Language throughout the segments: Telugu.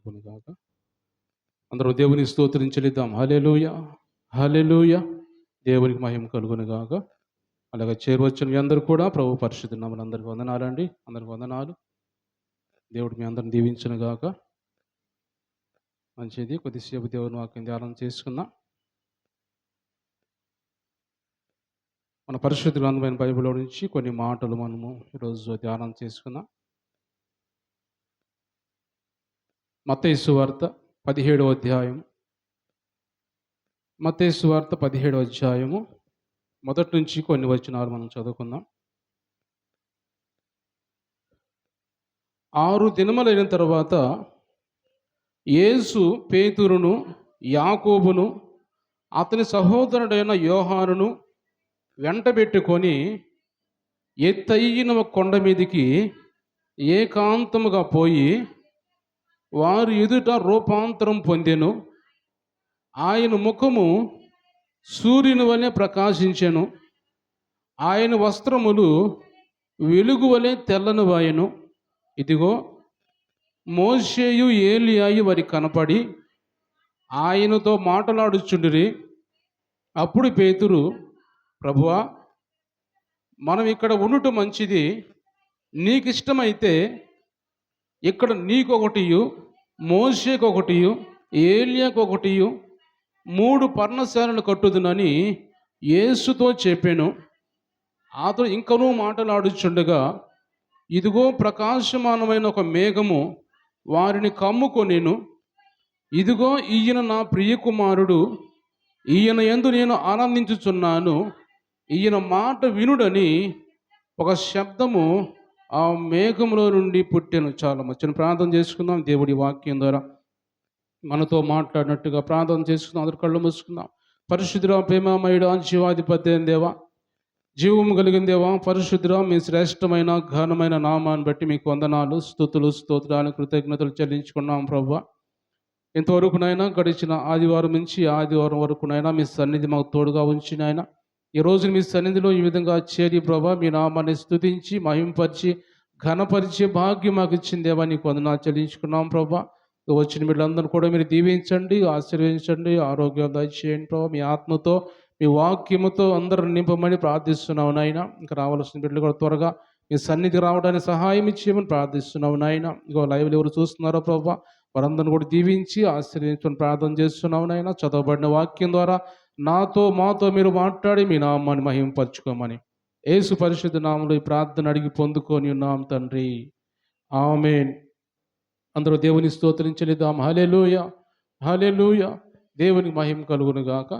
కలుగును గాక. అందరూ దేవుని స్తోత్రం చెల్లిద్దాం. హల్లెలూయా, హల్లెలూయా. దేవునికి మహిమ కలుగును గాక. అలాగే చేరువచ్చిన మీ అందరూ కూడా ప్రభు పరిశుద్ధ నామమున అందరికీ వందనాలండి. అందరికి వందనాలు. దేవుడు మీ అందరిని దీవించును గాక. మంచిది, కొద్దిసేపు దేవుని వాక్యం ధ్యానం చేసుకుందాం. మన పరిశుద్ధ గ్రంథమైన బైబిల్లో నుంచి కొన్ని మాటలు మనము ఈరోజు ధ్యానం చేసుకుందాం. మత్తయి సువార్త 17వ అధ్యాయం. మత్తయి సువార్త 17వ అధ్యాయము మొదటి నుంచి కొన్ని వచనాలు మనం చదువుకుందాం. 6 దినములైన తర్వాత యేసు పేతురును, యాకోబును, అతని సహోదరుడైన యోహానును వెంటబెట్టుకొని ఎత్తయిన ఒక కొండ మీదికి ఏకాంతముగా పోయి వారి ఎదుట రూపాంతరం పొందెను. ఆయన ముఖము సూర్యుని వలె ప్రకాశించెను. ఆయన వస్త్రములు వెలుగు వలె తెల్లనివాయెను. ఇదిగో, మోషేయు ఏలియాయు వారికి కనపడి ఆయనతో మాట్లాడుచుండిరి. అప్పుడు పేతురు, ప్రభువా, మనం ఇక్కడ ఉండుట మంచిది. నీకిష్టమైతే ఇక్కడ నీకొకటియు, మోషేకొకటియు, ఏలియాకొకటియు 3 పర్ణశాలలు కట్టుదునని యేసుతో చెప్పాను. అతడు ఇంకనూ మాట్లాడుచుండగా ఇదిగో, ప్రకాశమానమైన ఒక మేఘము వారిని కమ్ముకొనెను. ఇదిగో, ఈయన నా ప్రియకుమారుడు, ఈయన యందు నేను ఆనందించుచున్నాను, ఈయన మాట వినుడని ఒక శబ్దము ఆ మేఘంలో నుండి పుట్టెను. చాలా మంచి ప్రార్థన చేసుకుందాం. దేవుడి వాక్యం ద్వారా మనతో మాట్లాడినట్టుగా ప్రార్థన చేసుకుందాం. అందరు కళ్ళు మూసుకుందాం. పరిశుద్ధుడా, ప్రేమమయుడా, జీవాధిపతి అయిన దేవా, జీవము కలిగిన దేవా, పరిశుద్ధుడా, మీ శ్రేష్టమైన ఘనమైన నామాన్ని బట్టి మీకు వందనాలు, స్తుతులు, స్తోత్రాలు, కృతజ్ఞతలు చెల్లించుకున్నాం ప్రభువా. ఇంతవరకునైనా గడిచిన ఆదివారం నుంచి ఆదివారం వరకునైనా మీ సన్నిధి మాకు తోడుగా ఉంచినైనా ఈ రోజు మీ సన్నిధిలో ఈ విధంగా చేరి ప్రభా మీ నామాన్ని స్తుతించి మహింపరిచి ఘనపరిచే భాగ్యం మాకు ఇచ్చిన దేవా, నీకు వందనాలు చెల్లించుకున్నాం ప్రభా. వచ్చిన వీళ్ళందరూ కూడా మీరు దీవించండి, ఆశీర్వదించండి, ఆరోగ్యం దయచేయండి ప్రభా. మీ ఆత్మతో మీ వాక్యముతో అందరూ నింపమని ప్రార్థిస్తున్నావు నాయన. ఇంకా రావాల్సిన బిడ్డలు కూడా త్వరగా మీ సన్నిధి రావడానికి సహాయం ఇచ్చేయమని ప్రార్థిస్తున్నావు నాయన. ఇంకో లైవ్లో ఎవరు చూస్తున్నారో ప్రభా, వారందరిని కూడా దీవించి ఆశీర్వదించమని ప్రార్థన చేస్తున్నావు నాయన. చదవబడిన వాక్యం ద్వారా మాతో మీరు మాట్లాడి మీ నామాన్ని మహింపరచుకోమని యేసు పరిశుద్ధ నామములో ఈ ప్రార్థన అడిగి పొందుకొని ఉన్నాం తండ్రి, ఆమేన్. అందరూ దేవుని స్తోత్రించలేదాం. హల్లెలూయా, హల్లెలూయా. దేవునికి మహిమ కలుగును గాక.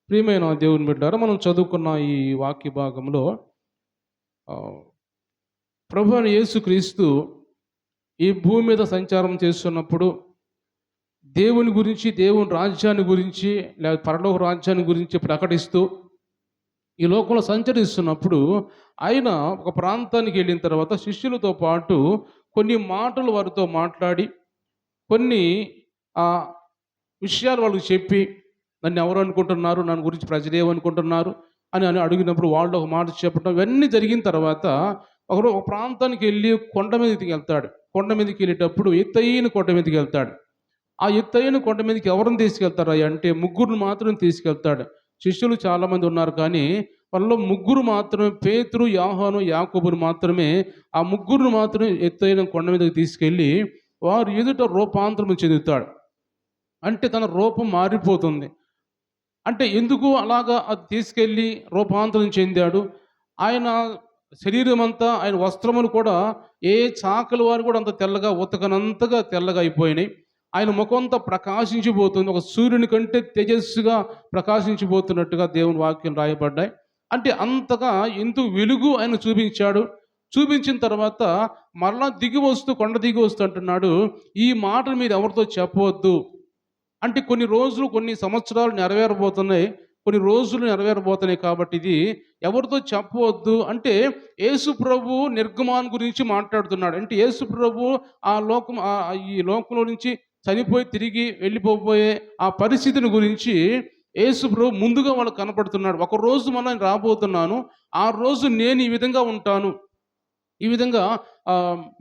ప్రియమైన దేవుని బిడ్డలారా, మనం చదువుకున్న ఈ వాక్య భాగంలో ప్రభువైన యేసుక్రీస్తు ఈ భూమి మీద సంచారం చేస్తున్నప్పుడు దేవుని గురించి, దేవుని రాజ్యాన్ని గురించి, లేదా పరలోక రాజ్యాన్ని గురించి ప్రకటిస్తూ ఈ లోకంలో సంచరిస్తున్నప్పుడు ఆయన ఒక ప్రాంతానికి వెళ్ళిన తర్వాత శిష్యులతో పాటు కొన్ని మాటలు వారితో మాట్లాడి కొన్ని విషయాలు వాళ్ళకి చెప్పి, నన్ను ఎవరు అనుకుంటున్నారు, నన్ను గురించి ప్రజలు ఏమనుకుంటున్నారు అని అడిగినప్పుడు వాళ్ళు ఒక మాట చెప్పడం, ఇవన్నీ జరిగిన తర్వాత ఒకరు ఒక ప్రాంతానికి వెళ్ళి కొండ మీదకి వెళ్తాడు. కొండ మీదకి వెళ్ళేటప్పుడు ఎత్తైన కొండ మీదకి వెళ్తాడు. ఆ ఎత్తైన కొండ మీదకి ఎవరిని తీసుకెళ్తారు అంటే ముగ్గురుని మాత్రం తీసుకెళ్తాడు. శిష్యులు చాలామంది ఉన్నారు, కానీ వాళ్ళలో ముగ్గురు మాత్రమే, పేతురు, యోహాను, యాకోబును మాత్రమే, ఆ ముగ్గురును మాత్రమే ఎత్తైన కొండ మీదకి తీసుకెళ్ళి వారు ఎదుట రూపాంతరం చెందుతాడు. అంటే తన రూపం మారిపోతుంది. అంటే ఎందుకు అలాగా అది తీసుకెళ్ళి రూపాంతరం చెందాడు? ఆయన శరీరం అంతా, ఆయన వస్త్రములు కూడా ఏ చాకలి వారు కూడా అంత తెల్లగా ఉతకనంతగా తెల్లగా అయిపోయినాయి. ఆయన ముఖం అంతా ప్రకాశించిపోతుంది. ఒక సూర్యుని కంటే తేజస్సుగా ప్రకాశించిపోతున్నట్టుగా దేవుని వాక్యం రాయబడ్డాయి. అంటే అంతగా ఎందుకు వెలుగు ఆయన చూపించాడు. చూపించిన తర్వాత మరలా దిగి వస్తూ, కొండ దిగి వస్తూ అంటున్నాడు, ఈ మాటలు మీరు ఎవరితో చెప్పవద్దు. అంటే కొన్ని రోజులు, కొన్ని సంవత్సరాలు నెరవేరబోతున్నాయి, కొన్ని రోజులు నెరవేరబోతున్నాయి, కాబట్టి ఇది ఎవరితో చెప్పవద్దు. అంటే యేసు ప్రభు నిర్గమాన్ గురించి మాట్లాడుతున్నాడు. అంటే యేసు ప్రభు ఈ లోకంలో నుంచి చనిపోయి తిరిగి వెళ్ళిపోబోయే ఆ పరిస్థితిని గురించి యేసు ప్రభు ముందుగా వాళ్ళకు కనపడుతున్నాడు. ఒక రోజు మనం రాబోతున్నాను, ఆ రోజు నేను ఈ విధంగా ఉంటాను, ఈ విధంగా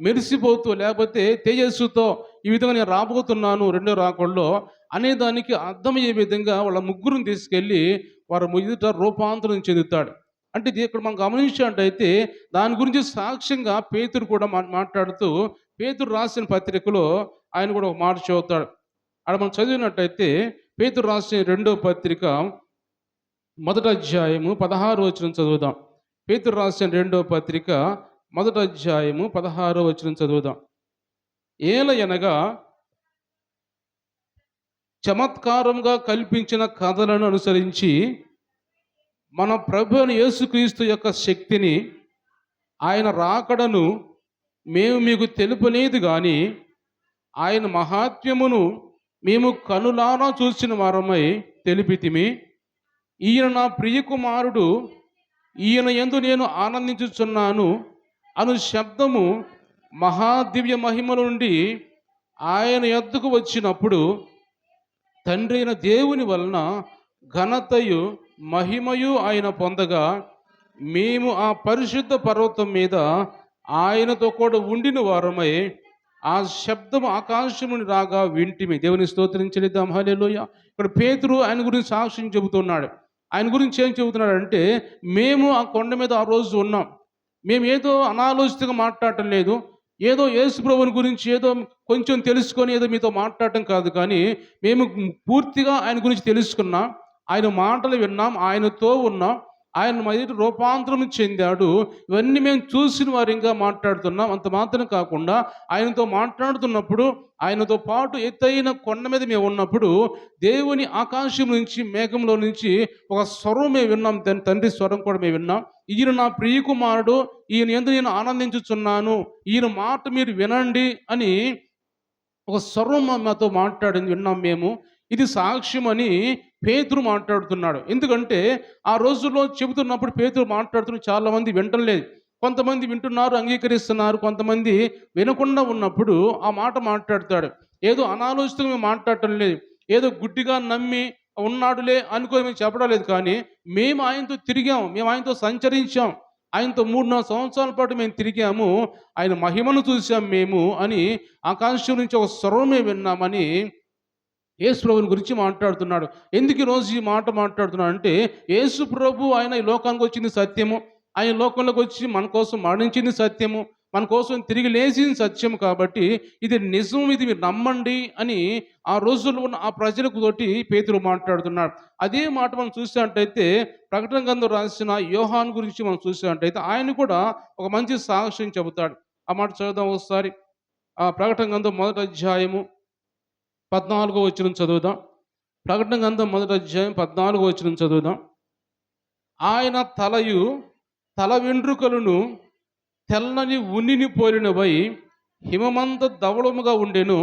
మెరిసిపోతూ, లేకపోతే తేజస్సుతో ఈ విధంగా నేను రాబోతున్నాను రెండో రాకడలో అనేదానికి అర్థమయ్యే విధంగా వాళ్ళ ముగ్గురిని తీసుకెళ్ళి వారి ఎదుట రూపాంతరం చెందుతాడు. అంటే ఇది ఇక్కడ మనం గమనించినట్టయితే దాని గురించి సాక్ష్యంగా పేతురు కూడా మాట్లాడుతూ పేతురు రాసిన పత్రికలో ఆయన కూడా ఒక మాట చెబుతాడు. అక్కడ మనం చదివినట్టయితే పేతురు రాసిన రెండో పత్రిక మొదటి అధ్యాయము 16వ వచనం చదువుదాం. పేతురు రాసిన రెండో పత్రిక మొదటి అధ్యాయము 16వ వచనం చదువుదాం. ఏలయనగా చమత్కారంగా కల్పించిన కథలను అనుసరించి మన ప్రభు అయిన యేసుక్రీస్తు యొక్క శక్తిని, ఆయన రాకడను మేము మీకు తెలుపలేదు కానీ ఆయన మహాత్మ్యమును మేము కనులారా చూసిన వారమై తెలిపితిమి. ఈయన నా ప్రియకుమారుడు, ఈయన యందు నేను ఆనందించుచున్నాను అను శబ్దము మహాదివ్య మహిమల నుండి ఆయన యొద్దకు వచ్చినప్పుడు తండ్రి అయిన దేవుని వలన ఘనతయు మహిమయు ఆయన పొందగా మేము ఆ పరిశుద్ధ పర్వతం మీద ఆయనతో కూడా ఉండిన వారమై ఆ శబ్దం ఆకాశం నుండి రాగా వింటిమి. దేవుని స్తోత్రించలేదాం. హల్లెలూయా. ఇక్కడ పేతురు ఆయన గురించి సాక్ష్యం చెబుతున్నాడు. ఆయన గురించి ఏం చెబుతున్నాడంటే, మేము ఆ కొండ మీద ఆ రోజు ఉన్నాం. మేము ఏదో అనాలోచితంగా మాట్లాడటం లేదు, ఏదో యేసు ప్రభువుని గురించి ఏదో కొంచెం తెలుసుకొని ఏదో మీతో మాట్లాడటం కాదు, కానీ మేము పూర్తిగా ఆయన గురించి తెలుసుకున్నాం, ఆయన మాటలు విన్నాం, ఆయనతో ఉన్నాం, ఆయన మొదటి రూపాంతరం చెందాడు. ఇవన్నీ మేము చూసిన వారిగా మాట్లాడుతున్నాం. అంత మాత్రం కాకుండా ఆయనతో మాట్లాడుతున్నప్పుడు ఆయనతో పాటు ఎత్తైన కొండ మీద మేము ఉన్నప్పుడు దేవుని ఆకాశం నుంచి మేఘంలో నుంచి ఒక స్వరం మేము విన్నాం. తండ్రి స్వరం కూడా మేము విన్నాం. ఈయన నా ప్రియకుమారుడు, ఈయన యందు నేను ఆనందించుచున్నాను, ఈయన మాట మీరు వినండి అని ఒక స్వరం మాతో మాట్లాడింది విన్నాం మేము. ఇది సాక్ష్యం అని పేతురు మాట్లాడుతున్నాడు. ఎందుకంటే ఆ రోజుల్లో చెబుతున్నప్పుడు పేతురు మాట్లాడుతున్న చాలామంది వింటలేదు. కొంతమంది వింటున్నారు, అంగీకరిస్తున్నారు, కొంతమంది వినకుండా ఉన్నప్పుడు ఆ మాట మాట్లాడతాడు. ఏదో అనాలోచితంగా మేము మాట్లాడటం లేదు, ఏదో గుడ్డిగా నమ్మి ఉన్నాడులే అనుకొని మేము చెప్పడం లేదు, కానీ మేము ఆయనతో తిరిగాం, మేము ఆయనతో సంచరించాం, ఆయనతో 3-4 సంవత్సరాల పాటు మేము తిరిగాము, ఆయన మహిమను చూసాం మేము అని ఆకాశం నుంచి ఒక స్వరమే విన్నామని యేసు ప్రభుని గురించి మాట్లాడుతున్నాడు. ఎందుకు ఈరోజు ఈ మాట మాట్లాడుతున్నాడు అంటే, యేసు ప్రభు ఆయన ఈ లోకానికి వచ్చింది సత్యము, ఆయన లోకంలోకి వచ్చి మన కోసం మరణించింది సత్యము, మన కోసం తిరిగి లేచింది సత్యం, కాబట్టి ఇది నిజం, ఇది మీరు నమ్మండి అని ఆ రోజుల్లో ఉన్న ఆ ప్రజలకు తోటి పేతురు మాట్లాడుతున్నాడు. అదే మాట మనం చూసినట్టయితే ప్రకటన గ్రంథం రాసిన యోహాను గురించి మనం చూసినట్టయితే ఆయన కూడా ఒక మంచి సాక్ష్యం చెబుతాడు. ఆ మాట చదువుదాం ఒకసారి. ఆ ప్రకటన గ్రంథం మొదటి అధ్యాయము 14వ వచనం చదువుదాం. ప్రకటన గ్రంథం మొదటి అధ్యాయం 14వ వచనం చదువుదాం. ఆయన తలయు తల వెంట్రుకలను తెల్లని ఉన్నిని పోలినవై హిమమంత ధవళముగా ఉండెను.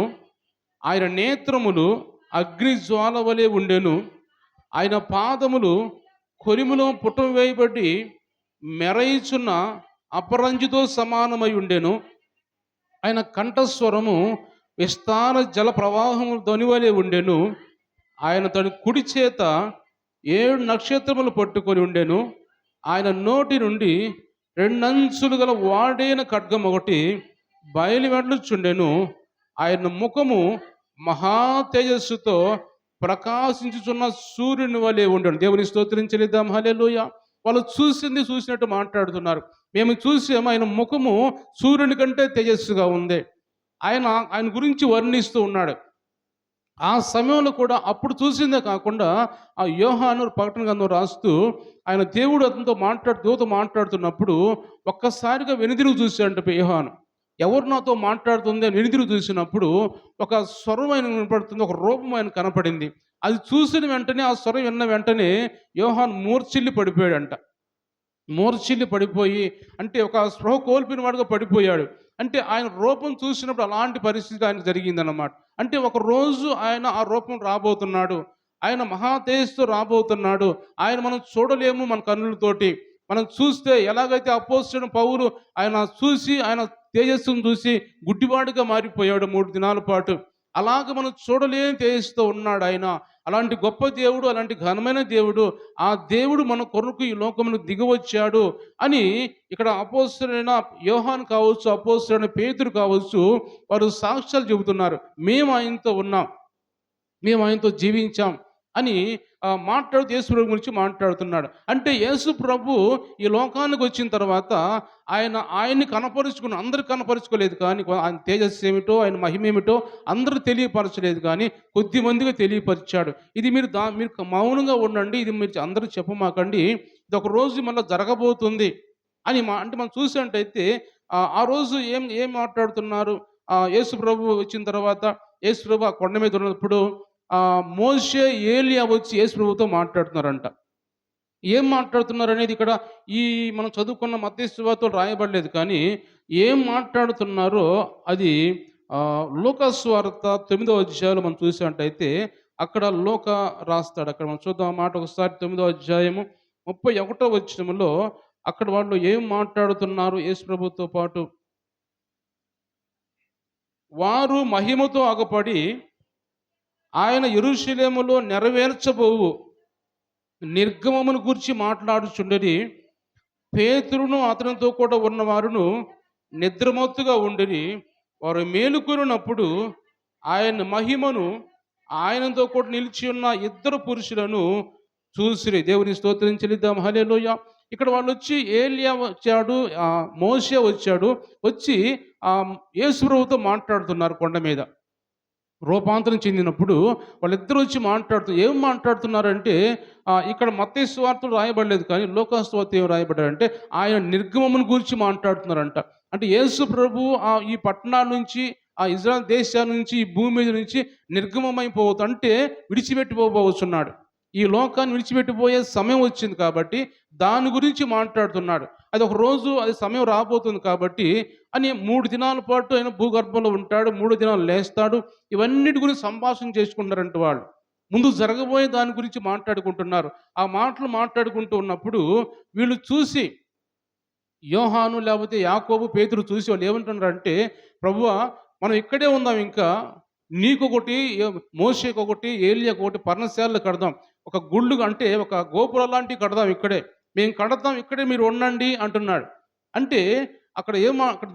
ఆయన నేత్రములు అగ్ని జ్వాల వలె ఉండెను. ఆయన పాదములు కొలిమిలో పుటం వేయబడి మెరయిచున్న అపరంజితో సమానమై ఉండెను. ఆయన కంఠస్వరము విస్తార జల ప్రవాహము ధ్వనివలే ఉండెను. ఆయన తన కుడి చేత 7 నక్షత్రములు పట్టుకొని ఉండెను. ఆయన నోటి నుండి 2 అంచులు గల వాడైన ఖడ్గం ఒకటి బయలు వెడలుచుండెను. ఆయన ముఖము మహా తేజస్సుతో ప్రకాశించుచున్న సూర్యుని వలె ఉండెను. దేవుని స్తోత్రించలేదాం. హల్లెలూయా. వాళ్ళు చూసినట్టు మాట్లాడుతున్నారు. మేము చూసాము, ఆయన ముఖము సూర్యుని కంటే తేజస్సుగా ఉంది. ఆయన గురించి వర్ణిస్తూ ఉన్నాడు. ఆ సమయంలో కూడా అప్పుడు చూసిందే కాకుండా ఆ యోహాను ప్రకటన గ్రంథం రాస్తూ ఆయన దేవుడు అతనితో దూత మాట్లాడుతున్నప్పుడు ఒక్కసారిగా వెనుదిరుగు చూశాడంట యోహాను. ఎవరు నాతో మాట్లాడుతుంది అని వెనుదిరుగు చూసినప్పుడు ఒక స్వరం ఆయన వినపడుతుంది, ఒక రూపం ఆయన కనపడింది. అది చూసిన వెంటనే, ఆ స్వరం విన్న వెంటనే యోహాను మూర్ఛిల్లి పడిపోయాడంట. మూర్ఛిల్లి పడిపోయి, అంటే ఒక స్పృహ కోల్పోయిన వాడుగా పడిపోయాడు. అంటే ఆయన రూపం చూసినప్పుడు అలాంటి పరిస్థితి ఆయన జరిగిందన్నమాట. అంటే ఒక రోజు ఆయన ఆ రూపం రాబోతున్నాడు, ఆయన మహా తేజస్సుతో రాబోతున్నాడు. ఆయన మనం చూడలేము మన కన్నులతోటి. మనం చూస్తే ఎలాగైతే అపోస్తలుడైన పౌలు ఆయన చూసి ఆయన తేజస్సును చూసి గుడ్డివాడిగా మారిపోయాడు 3 దినాల పాటు. అలాగ మనం చూడలేని తేజస్సుతో ఉన్నాడు ఆయన. అలాంటి గొప్ప దేవుడు, అలాంటి ఘనమైన దేవుడు, ఆ దేవుడు మన కొరకు ఈ లోకమునకు దిగివచ్చాడు అని ఇక్కడ అపోస్తలుడైన యోహాను కావచ్చు, అపోస్తలుడైన పేతురు కావచ్చు, వారు సాక్ష్యాలు చెబుతున్నారు. మేము ఆయనతో ఉన్నాం, మేము ఆయనతో జీవించాం అని మాట్లాడుతూ యేసు ప్రభు గురించి మాట్లాడుతున్నాడు. అంటే యేసు ప్రభు ఈ లోకానికి వచ్చిన తర్వాత ఆయన్ని కనపరుచుకుని అందరికి కనపరుచుకోలేదు, కానీ ఆయన తేజస్సు ఏమిటో, ఆయన మహిమ ఏమిటో అందరూ తెలియపరచలేదు, కానీ కొద్ది మందిగా తెలియపరిచాడు. ఇది మీరు మౌనంగా ఉండండి, ఇది మీరు అందరూ చెప్పమాకండి, ఇది ఒక రోజు మళ్ళీ జరగబోతుంది అని అంటే మనం చూసినట్టయితే ఆ రోజు ఏం ఏం మాట్లాడుతున్నారు. యేసు ప్రభు వచ్చిన తర్వాత యేసు ప్రభు ఆ కొండ మీద ఉన్నప్పుడు మోషే, ఏలియా వచ్చి యేసు ప్రభుతో మాట్లాడుతున్నారంట. ఏం మాట్లాడుతున్నారు అనేది ఇక్కడ మనం చదువుకున్న మత్తయి సువార్తలో రాయబడలేదు, కానీ ఏం మాట్లాడుతున్నారో అది లూకా సువార్త 9వ అధ్యాయంలో మనం చూసినట్టయితే అక్కడ లూకా రాస్తాడు. అక్కడ మనం చూద్దాం ఆ మాట ఒకసారి. 9వ అధ్యాయము 31వ వచనంలో అక్కడ వాళ్ళు ఏం మాట్లాడుతున్నారు యేసు ప్రభుతో పాటు. వారు మహిమతో అగపడి ఆయన యెరూషలేములో నెరవేర్చబోవు నిర్గమమును గూర్చి మాట్లాడుచుండని పేతురును అతనితో కూడా ఉన్నవారును నిద్రమత్తుగా ఉండిరి. వారు మేలుకొనినప్పుడు ఆయన మహిమను ఆయనతో కూడా నిలిచి ఉన్న ఇద్దరు పురుషులను చూసిరి. దేవుని స్తోత్రం చెల్లిద్దాం. హల్లెలూయా. ఇక్కడ వాళ్ళు వచ్చి ఏలియా వచ్చాడు, మోషే వచ్చాడు, వచ్చి యేసు ప్రభుతో మాట్లాడుతున్నారు కొండ మీద. రూపాంతరం చెందినప్పుడు వాళ్ళిద్దరూ వచ్చి ఏం మాట్లాడుతున్నారంటే ఇక్కడ మత్తయి సువార్తలో రాయబడలేదు, కానీ లూకా సువార్త ఏం రాయబడ్డారంటే ఆయన నిర్గమమును గురించి మాట్లాడుతున్నారంట. అంటే యేసు ప్రభు ఈ పట్టణాల నుంచి, ఇజ్రాయెల్ దేశాల నుంచి, ఈ భూమి మీద నుంచి నిర్గమమైపోవచ్చు, అంటే విడిచిపెట్టిపోవచ్చున్నాడు. ఈ లోకాన్ని విడిచిపెట్టిపోయే సమయం వచ్చింది కాబట్టి దాని గురించి మాట్లాడుతున్నాడు. అది ఒక రోజు, అది సమయం రాబోతుంది కాబట్టి అని 3 దినాల పాటు ఆయన భూగర్భంలో ఉంటాడు, 3 దినాలు లేస్తాడు. ఇవన్నిటి గురించి సంభాషణ చేసుకుంటారంట వాళ్ళు. ముందు జరగబోయే దాని గురించి మాట్లాడుకుంటున్నారు. ఆ మాటలు మాట్లాడుకుంటూ ఉన్నప్పుడు వీళ్ళు చూసి, యోహాను లేకపోతే యాకోబు, పేతురు చూసి వాళ్ళు ఏమంటున్నారంటే, ప్రభువా మనం ఇక్కడే ఉందాం, ఇంకా నీకొకటి, మోషేకొకటి, ఏలియాకొకటి పర్ణశాలలు కడదాం, ఒక గుళ్ళు అంటే ఒక గోపురం లాంటివి కడదాం, మేము కడతాం, ఇక్కడే మీరు ఉండండి అంటున్నాడు. అంటే అక్కడ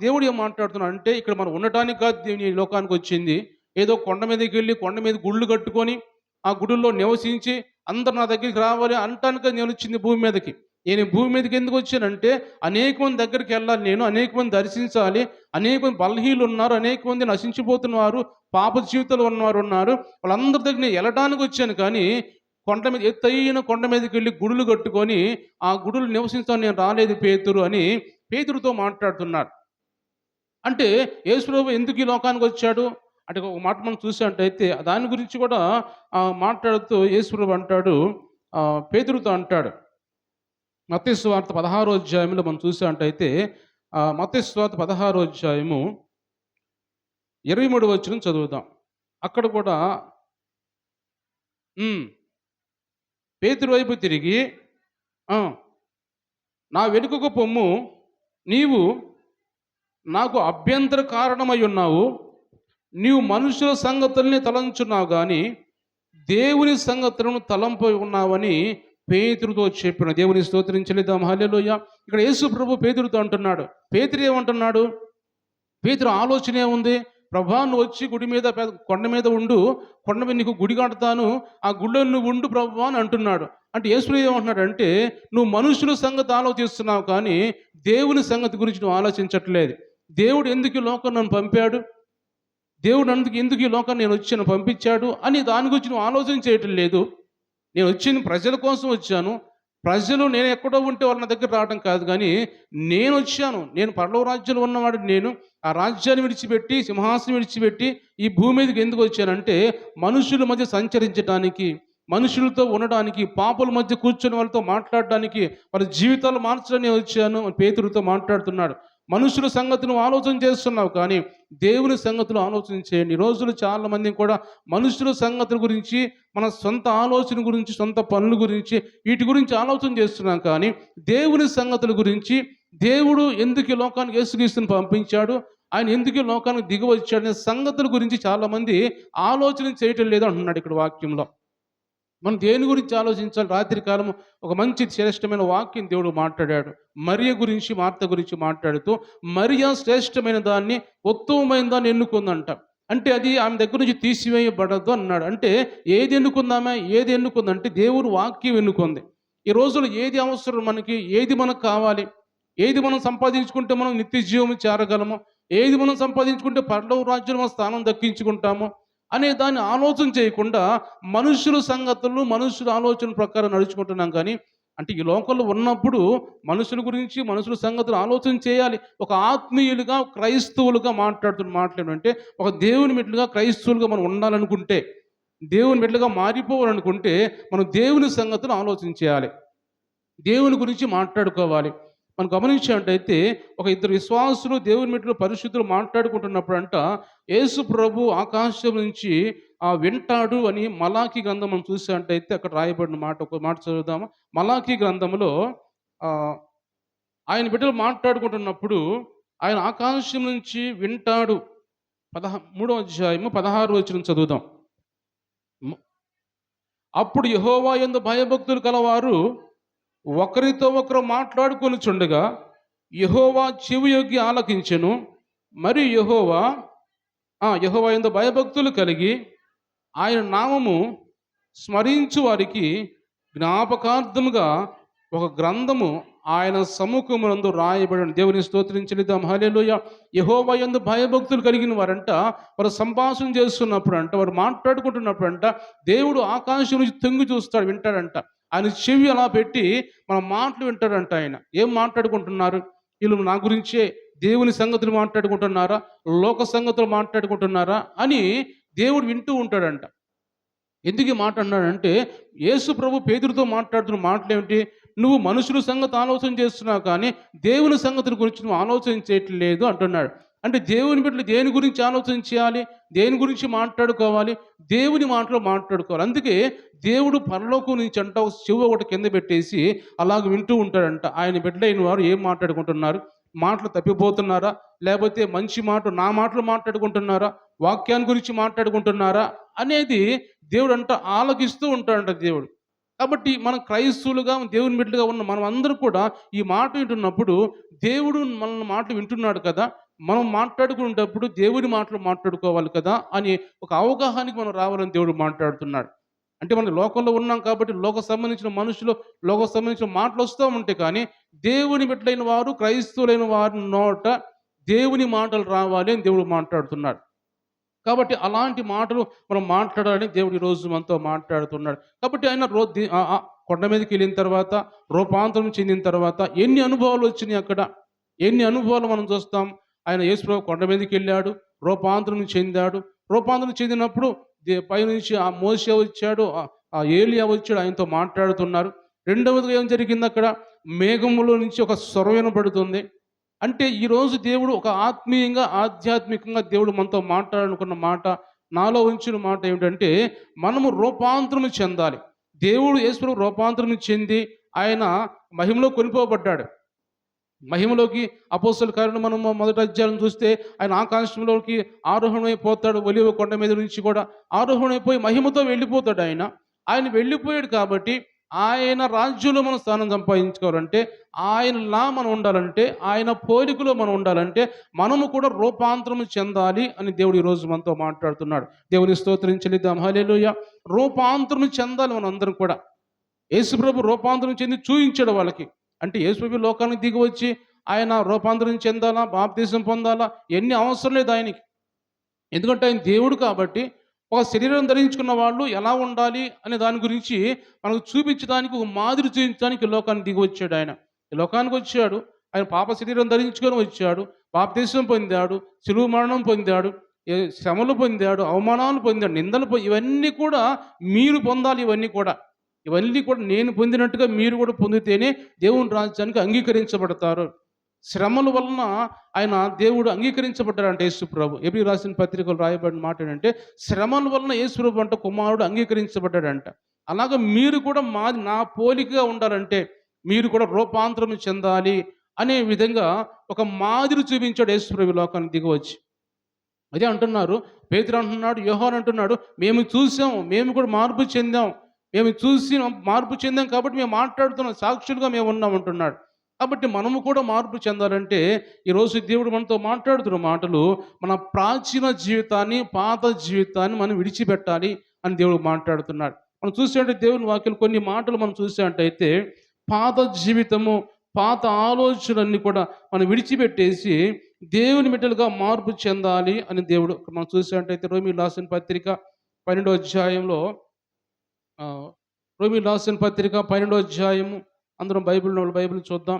దేవుడు ఏం మాట్లాడుతున్నాడు అంటే, ఇక్కడ మనం ఉండటానికి కాదు దేవుని ఈ లోకానికి వచ్చింది. ఏదో కొండ మీదకి వెళ్ళి కొండ మీద గుళ్ళు కట్టుకొని ఆ గుడుల్లో నివసించి అందరు నా దగ్గరికి రావాలి అనటానికి నేను వచ్చింది భూమి మీదకి. నేను భూమి మీదకి ఎందుకు వచ్చానంటే అనేక మంది దగ్గరికి వెళ్ళాలి, నేను అనేక మంది దర్శించాలి. అనేక మంది బలహీనులు ఉన్నారు, అనేక మంది నశించిపోతున్నారు, పాప జీవితాలు ఉన్నారు, వాళ్ళందరి దగ్గర నేను వెళ్ళడానికి వచ్చాను. కానీ కొండ మీద, ఎత్తైన కొండ మీదకి వెళ్ళి గుడులు కట్టుకొని ఆ గుడులు నివసించాలని నేను రాలేదు పేతురు అని పేతురుతో మాట్లాడుతున్నాడు. అంటే యేసు ప్రభు ఎందుకు ఈ లోకానికి వచ్చాడు అంటే ఒక మాట మనం చూసినట్టయితే దాని గురించి కూడా మాట్లాడుతూ యేసు ప్రభు అంటాడు, పేతురుతో అంటాడు. మత్తయి సువార్త 16వ అధ్యాయంలో మనం చూసినట్టయితే మత్తయి సువార్త 16వ అధ్యాయము 23వ వచనం చదువుదాం. అక్కడ కూడా పేతురు వైపు తిరిగి, నా వెనుకకు పొమ్ము, నీవు నాకు అభ్యంతర కారణమై ఉన్నావు, నీవు మనుషుల సంగతుల్ని తలంచున్నావు కానీ దేవుని సంగతులను తలంపై ఉన్నావని పేతురుతో చెప్పిన. దేవుని స్తోత్రం చెల్లిద్దాం. హల్లెలూయా. ఇక్కడ యేసు ప్రభు పేతురుతో అంటున్నాడు. పేతురు ఏమంటున్నాడు? పేతురు ఆలోచన ఏముంది? ప్రభా నువ్వు వచ్చి గుడి మీద, కొండ మీద ఉండు, కొండ మీద నీకు గుడి కడతాను, ఆ గుడిలో నువ్వు ఉండు ప్రభా అని అంటున్నాడు. అంటే యేసు ఏమంటున్నాడు అంటే, నువ్వు మనుషుల సంగతి ఆలోచిస్తున్నావు కానీ దేవుని సంగతి గురించి నువ్వు ఆలోచించట్లేదు. దేవుడు ఎందుకు ఈ లోకం నన్ను పంపాడు, దేవుడు ఎందుకు ఈ లోకాన్ని నేను వచ్చాను పంపించాడు అని దాని గురించి నువ్వు ఆలోచన చేయటం లేదు. నేను వచ్చింది ప్రజల కోసం వచ్చాను. ప్రజలు నేను ఎక్కడో ఉంటే వాళ్ళ దగ్గర రావడం కాదు, కానీ నేను వచ్చాను, నేను పరలోక రాజ్యంలో ఉన్నవాడు, నేను ఆ రాజ్యాన్ని విడిచిపెట్టి, సింహాసనం విడిచిపెట్టి ఈ భూమి మీదకి ఎందుకు వచ్చానంటే మనుషుల మధ్య సంచరించడానికి, మనుషులతో ఉండడానికి, పాపుల మధ్య కూర్చొని వాళ్ళతో మాట్లాడడానికి, వాళ్ళ జీవితాలు మార్చడానికి వచ్చాను పేతురుతో మాట్లాడుతున్నాడు. మనుషుల సంగతులు ఆలోచన చేస్తున్నావు కానీ దేవుని సంగతులు ఆలోచన చేయండి. ఈ రోజులు చాలా మంది కూడా మనుషుల సంగతుల గురించి, మన సొంత ఆలోచన గురించి, సొంత పనుల గురించి, వీటి గురించి ఆలోచన చేస్తున్నాం కానీ దేవుని సంగతుల గురించి, దేవుడు ఎందుకు ఈ లోకానికి యేసుక్రీస్తుని పంపించాడు, ఆయన ఎందుకు ఈ లోకానికి దిగి వచ్చాడనే సంగతుల గురించి చాలామంది ఆలోచన చేయటం లేదు అంటున్నాడు ఇక్కడ వాక్యంలో. మనం దేని గురించి ఆలోచించాలి? రాత్రి కాలం ఒక మంచి శ్రేష్టమైన వాక్యం దేవుడు మాట్లాడాడు. మరియ గురించి, మార్త గురించి మాట్లాడుతూ మరియ శ్రేష్టమైన దాన్ని, ఉత్తమమైన దాన్ని ఎన్నుకుందంట. అంటే అది ఆమె దగ్గర నుంచి తీసివేయబడదు అన్నాడు. అంటే ఏది ఎన్నుకుందామే? ఏది ఎన్నుకుందంటే దేవుడు వాక్యం ఎన్నుకుంది. ఈ రోజుల్లో ఏది అవసరం మనకి? ఏది మనకు కావాలి? ఏది మనం సంపాదించుకుంటే మనం నిత్య జీవం చేరగలము? ఏది మనం సంపాదించుకుంటే పరలోక రాజ్యంలో స్థానం దక్కించుకుంటాము అనే దాన్ని ఆలోచన చేయకుండా మనుషుల సంగతులు, మనుషుల ఆలోచన ప్రకారం నడుచుకుంటున్నాం. కానీ అంటే ఈ లోకంలో ఉన్నప్పుడు మనుషుల గురించి, మనుషుల సంగతులు ఆలోచన చేయాలి. ఒక ఆత్మీయులుగా, క్రైస్తవులుగా మాట్లాడుతున్న మాట్లాడంటే, ఒక దేవుని బిడ్డలుగా, క్రైస్తవులుగా మనం ఉండాలనుకుంటే, దేవుని బిడ్డలుగా మారిపోవాలనుకుంటే మనం దేవుని సంగతులు ఆలోచన చేయాలి. దేవుని గురించి మాట్లాడుకోవాలి. మనం గమనించినట్టయితే ఒక ఇద్దరు విశ్వాసులు, దేవుని బిడ్డలు, పరిశుద్ధులు మాట్లాడుకుంటున్నప్పుడంట యేసు ప్రభు ఆకాశం నుంచి వింటాడు అని మలాకీ గ్రంథం మనం చూసినట్టయితే అక్కడ రాయబడిన మాట, ఒక మాట చదువుదాము. మలాకీ గ్రంథంలో ఆయన బిడ్డలు మాట్లాడుకుంటున్నప్పుడు ఆయన ఆకాశం నుంచి వింటాడు. 3వ అధ్యాయము 16వ వచనం చదువుదాం. అప్పుడు యెహోవా యందు భయభక్తులు కలవారు ఒకరితో ఒకరు మాట్లాడుకొనుచుండగా యెహోవా చెవియొగ్గి ఆలకించెను. మరియు యెహోవా యందు భయభక్తులు కలిగి ఆయన నామము స్మరించు వారికి జ్ఞాపకార్థముగా ఒక గ్రంథము ఆయన సముఖమునందు రాయబడిన. దేవుని స్తోత్రించలిద్దాం. హల్లెలూయా. యెహోవా యందు భయభక్తులు కలిగిన వారంట వారు సంభాషణ చేస్తున్నప్పుడు అంట, వారు మాట్లాడుకుంటున్నప్పుడు అంట దేవుడు ఆకాశం నుంచి తొంగి చూస్తాడు, వింటాడంట. ఆయన చెవి అలా పెట్టి మన మాటలు వింటాడంట. ఆయన ఏం మాట్లాడుకుంటున్నారు? వీళ్ళు నా గురించే దేవుని సంగతులు మాట్లాడుకుంటున్నారా, లోక సంగతులు మాట్లాడుకుంటున్నారా అని దేవుడు వింటూ ఉంటాడంట. ఎందుకు ఈ మాట అన్నాడంటే, యేసు ప్రభు పేతురుతో మాట్లాడుతున్న మాటలు ఏమిటి? నువ్వు మనుషుల సంగతి ఆలోచన చేస్తున్నావు కానీ దేవుని సంగతుల గురించి నువ్వు ఆలోచన చేయట్లేదు అంటున్నాడు. అంటే దేవుని బిడ్డలు దేని గురించి ఆలోచన చేయాలి, దేని గురించి మాట్లాడుకోవాలి? దేవుని మాటలు మాట్లాడుకోవాలి. అందుకే దేవుడు పరలోకం నుంచి అంట చెవు ఒకటి కింద పెట్టేసి అలాగ వింటూ ఉంటాడంట. ఆయన బిడ్డలైన వారు ఏం మాట్లాడుకుంటున్నారు? మాటలు తప్పిపోతున్నారా, లేకపోతే మంచి మాట నా మాటలు మాట్లాడుకుంటున్నారా, వాక్యాన్ని గురించి మాట్లాడుకుంటున్నారా అనేది దేవుడు అంట ఆలకిస్తూ ఉంటాడంట దేవుడు. కాబట్టి మనం క్రైస్తవులుగా, దేవుని బిడ్డలుగా ఉన్న మనం అందరూ కూడా ఈ మాట వింటున్నప్పుడు దేవుడు మన మాటలు వింటున్నాడు కదా, మనం మాట్లాడుకునేటప్పుడు దేవుని మాటలు మాట్లాడుకోవాలి కదా అని ఒక అవగాహనకి మనం రావాలని దేవుడు మాట్లాడుతున్నాడు. అంటే మనం లోకంలో ఉన్నాం కాబట్టి లోక సంబంధించిన మనుషులు, లోక సంబంధించిన మాటలు వస్తూ ఉంటాయి. కానీ దేవుని బిడ్డలైన వారు, క్రైస్తవులైన వారి నోట దేవుని మాటలు రావాలి అని దేవుడు మాట్లాడుతున్నాడు. కాబట్టి అలాంటి మాటలు మనం మాట్లాడాలని దేవుడు ఈరోజు మనతో మాట్లాడుతున్నాడు. కాబట్టి ఆయన కొండ మీదకి వెళ్ళిన తర్వాత, రూపాంతరం చెందిన తర్వాత ఎన్ని అనుభవాలు వచ్చినాయి అక్కడ, ఎన్ని అనుభవాలు మనం చూస్తాం. ఆయన యేసు ప్రభు కొండ మీదకి వెళ్ళాడు, రూపాంతరం చెందాడు. రూపాంతరం చెందినప్పుడు పైనుంచి మోషే వచ్చాడు, ఏలియా వచ్చాడు, ఆయనతో మాట్లాడుతున్నారు. రెండవదిగా ఏం జరిగింది అక్కడ? మేఘములో నుంచి ఒక స్వరం వినబడుతుంది. అంటే ఈరోజు దేవుడు ఒక ఆత్మీయంగా, ఆధ్యాత్మికంగా దేవుడు మనతో మాట్లాడాలనుకున్న మాట, నాలో ఉంచిన మాట ఏమిటంటే, మనము రూపాంతరం చెందాలి. దేవుడు యేసు రూపాంతరం చెంది ఆయన మహిమలో కొనిపోబడ్డాడు. మహిమలోకి అపోస్తలుల కార్యాలు మనం మొదటి అధ్యాయం చూస్తే ఆయన ఆకాశంలోకి ఆరోహణమైపోతాడు. ఒలీవ కొండ మీద నుంచి కూడా ఆరోహణమైపోయి మహిమతో వెళ్ళిపోతాడు. ఆయన వెళ్ళిపోయాడు కాబట్టి ఆయన రాజ్యంలో మనం స్థానం సంపాదించుకోవాలంటే, ఆయనలా మనం ఉండాలంటే, ఆయన పోలికలో మనం ఉండాలంటే మనము కూడా రూపాంతరం చెందాలి అని దేవుడు ఈరోజు మనతో మాట్లాడుతున్నాడు. దేవుని స్తోత్రించలిద్దాం. హల్లెలూయా. రూపాంతరం చెందాలి మనం అందరం కూడా. యేసుప్రభు రూపాంతరం చెంది చూయించాడు వాళ్ళకి. అంటే యేసుప్రభు లోకానికి దిగి వచ్చి ఆయన రూపాంతరం చెందాలా, బాప్తిసం పొందాలా, ఎన్ని అవసరం లేదు ఆయనకి. ఎందుకంటే ఆయన దేవుడు కాబట్టి ఒక శరీరం ధరించుకున్న వాళ్ళు ఎలా ఉండాలి అనే దాని గురించి మనకు చూపించడానికి, ఒక మాదిరి చూపించడానికి లోకానికి దిగి వచ్చాడు. ఆయన ఈ లోకానికి వచ్చాడు, ఆయన పాప శరీరం ధరించుకొని వచ్చాడు, బాప్తిసం పొందాడు, శిలువ మరణం పొందాడు, శ్రమలు పొందాడు, అవమానాలు పొందాడు, నిందలు ఇవన్నీ కూడా మీరు పొందాలి. ఇవన్నీ కూడా నేను పొందినట్టుగా మీరు కూడా పొందితేనే దేవుని రాజ్యానికి అంగీకరించబడతారు. శ్రమల వలన ఆయన దేవుడు అంగీకరించబడ్డారంట యేసు ప్రభు. ఎబ్రీ రాసిన పత్రికలు రాయబడిన మాట ఏంటంటే, శ్రమల వలన యేసు ప్రభు అంట కుమారుడు అంగీకరించబడ్డాడంట. అలాగా మీరు కూడా నా పోలికగా ఉండాలంటే మీరు కూడా రూపాంతరం చెందాలి అనే విధంగా ఒక మాదిరి చూపించాడు యేసుప్రభు లోకానికి దిగివచ్చి. అదే అంటున్నారు, పేతురు అంటున్నాడు, యోహాను అంటున్నాడు, మేము చూసాం, మేము కూడా మార్పు చెందాం, మేము చూసి మార్పు చెందాం కాబట్టి మేము మాట్లాడుతున్నాం, సాక్షులుగా మేము ఉన్నాం అంటున్నాడు. కాబట్టి మనము కూడా మార్పు చెందాలంటే ఈరోజు దేవుడు మనతో మాట్లాడుతున్న మాటలు, మన ప్రాచీన జీవితాన్ని, పాత జీవితాన్ని మనం విడిచిపెట్టాలి అని దేవుడు మాట్లాడుతున్నాడు. మనం చూసేంటే దేవుని వాక్యం కొన్ని మాటలు మనం చూసేటైతే పాత జీవితము, పాత ఆలోచనలన్నీ కూడా మనం విడిచిపెట్టేసి దేవుని బిడ్డలుగా మార్పు చెందాలి అని దేవుడు మనం చూసినట్టయితే రోమీయులకు రాసిన పత్రిక 12వ అధ్యాయంలో, రోమీయులకు రాసిన పత్రిక 12వ అధ్యాయము, అందరం బైబిల్ చూద్దాం.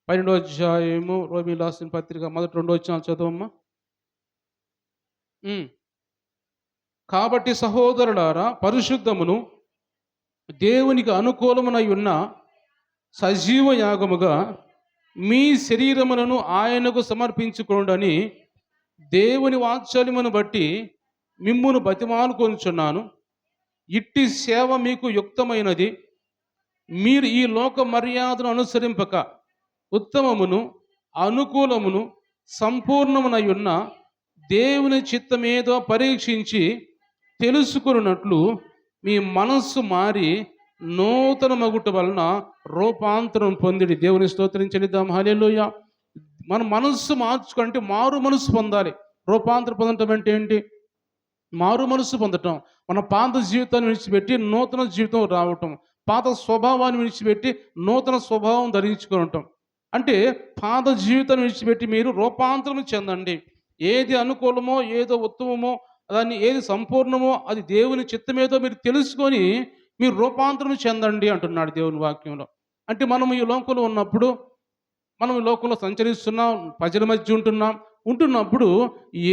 12వ అధ్యాయము రోమీయులకు రాసిన పత్రిక మొదటి 2 వచనాలు చదవమ్మా. కాబట్టి సహోదరులారా, పరిశుద్ధమును దేవునికి అనుకూలమునై ఉన్న సజీవ యాగముగా మీ శరీరములను ఆయనకు సమర్పించుకోండని దేవుని వాత్సల్యమును బట్టి మిమ్మును బతిమాలుకొనుచున్నాను. ఇట్టి సేవ మీకు యుక్తమైనది. మీరు ఈ లోక మర్యాదను అనుసరింపక ఉత్తమమును అనుకూలమును సంపూర్ణమునై ఉన్న దేవుని చిత్తమేదో పరీక్షించి తెలుసుకున్నట్లు మీ మనస్సు మారి నూతన మగుట వలన రూపాంతరం పొందిడి. దేవుని స్తోత్రం చెల్లిద్దాం. హల్లెలూయా. మన మనస్సు మార్చుకుంటే మారు మనసు పొందాలి. రూపాంతరం పొందటం అంటే ఏంటి? మారు మనసు పొందటం. మన పాత జీవితాన్ని విడిచిపెట్టి నూతన జీవితం రావటం, పాత స్వభావాన్ని విడిచిపెట్టి నూతన స్వభావం ధరించుకోవటం. అంటే పాత జీవితాన్ని విడిచిపెట్టి మీరు రూపాంతరం చెందండి. ఏది అనుకూలమో, ఏదో ఉత్తమమో, దాన్ని ఏది సంపూర్ణమో అది దేవుని చిత్తమేదో మీరు తెలుసుకొని మీరు రూపాంతరం చెందండి అంటున్నాడు దేవుని వాక్యంలో. అంటే మనం ఈ లోకంలో ఉన్నప్పుడు, మనం ఈ లోకంలో సంచరిస్తున్నాం, ప్రజల మధ్య ఉంటున్నప్పుడు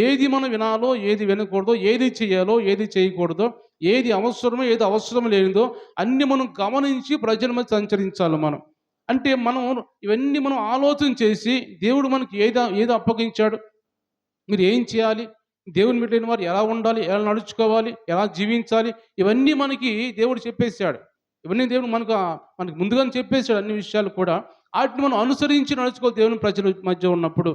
ఏది మనం వినాలో, ఏది వినకూడదో, ఏది చేయాలో, ఏది చేయకూడదో, ఏది అవసరమో, ఏది అవసరం లేనిదో అన్ని మనం గమనించి ప్రజల మధ్య సంచరించాలి మనం. అంటే మనం ఇవన్నీ మనం ఆలోచన చేసి దేవుడు మనకి ఏది అప్పగించాడు, మీరు ఏం చేయాలి, దేవుని బిడ్డైన వారు ఎలా ఉండాలి, ఎలా నడుచుకోవాలి, ఎలా జీవించాలి, ఇవన్నీ మనకి దేవుడు చెప్పేశాడు. ఇవన్నీ దేవుడు మనకి ముందుగానే చెప్పేశాడు అన్ని విషయాలు కూడా. వాటిని మనం అనుసరించి నడుచుకో. దేవుని ప్రజల మధ్య ఉన్నప్పుడు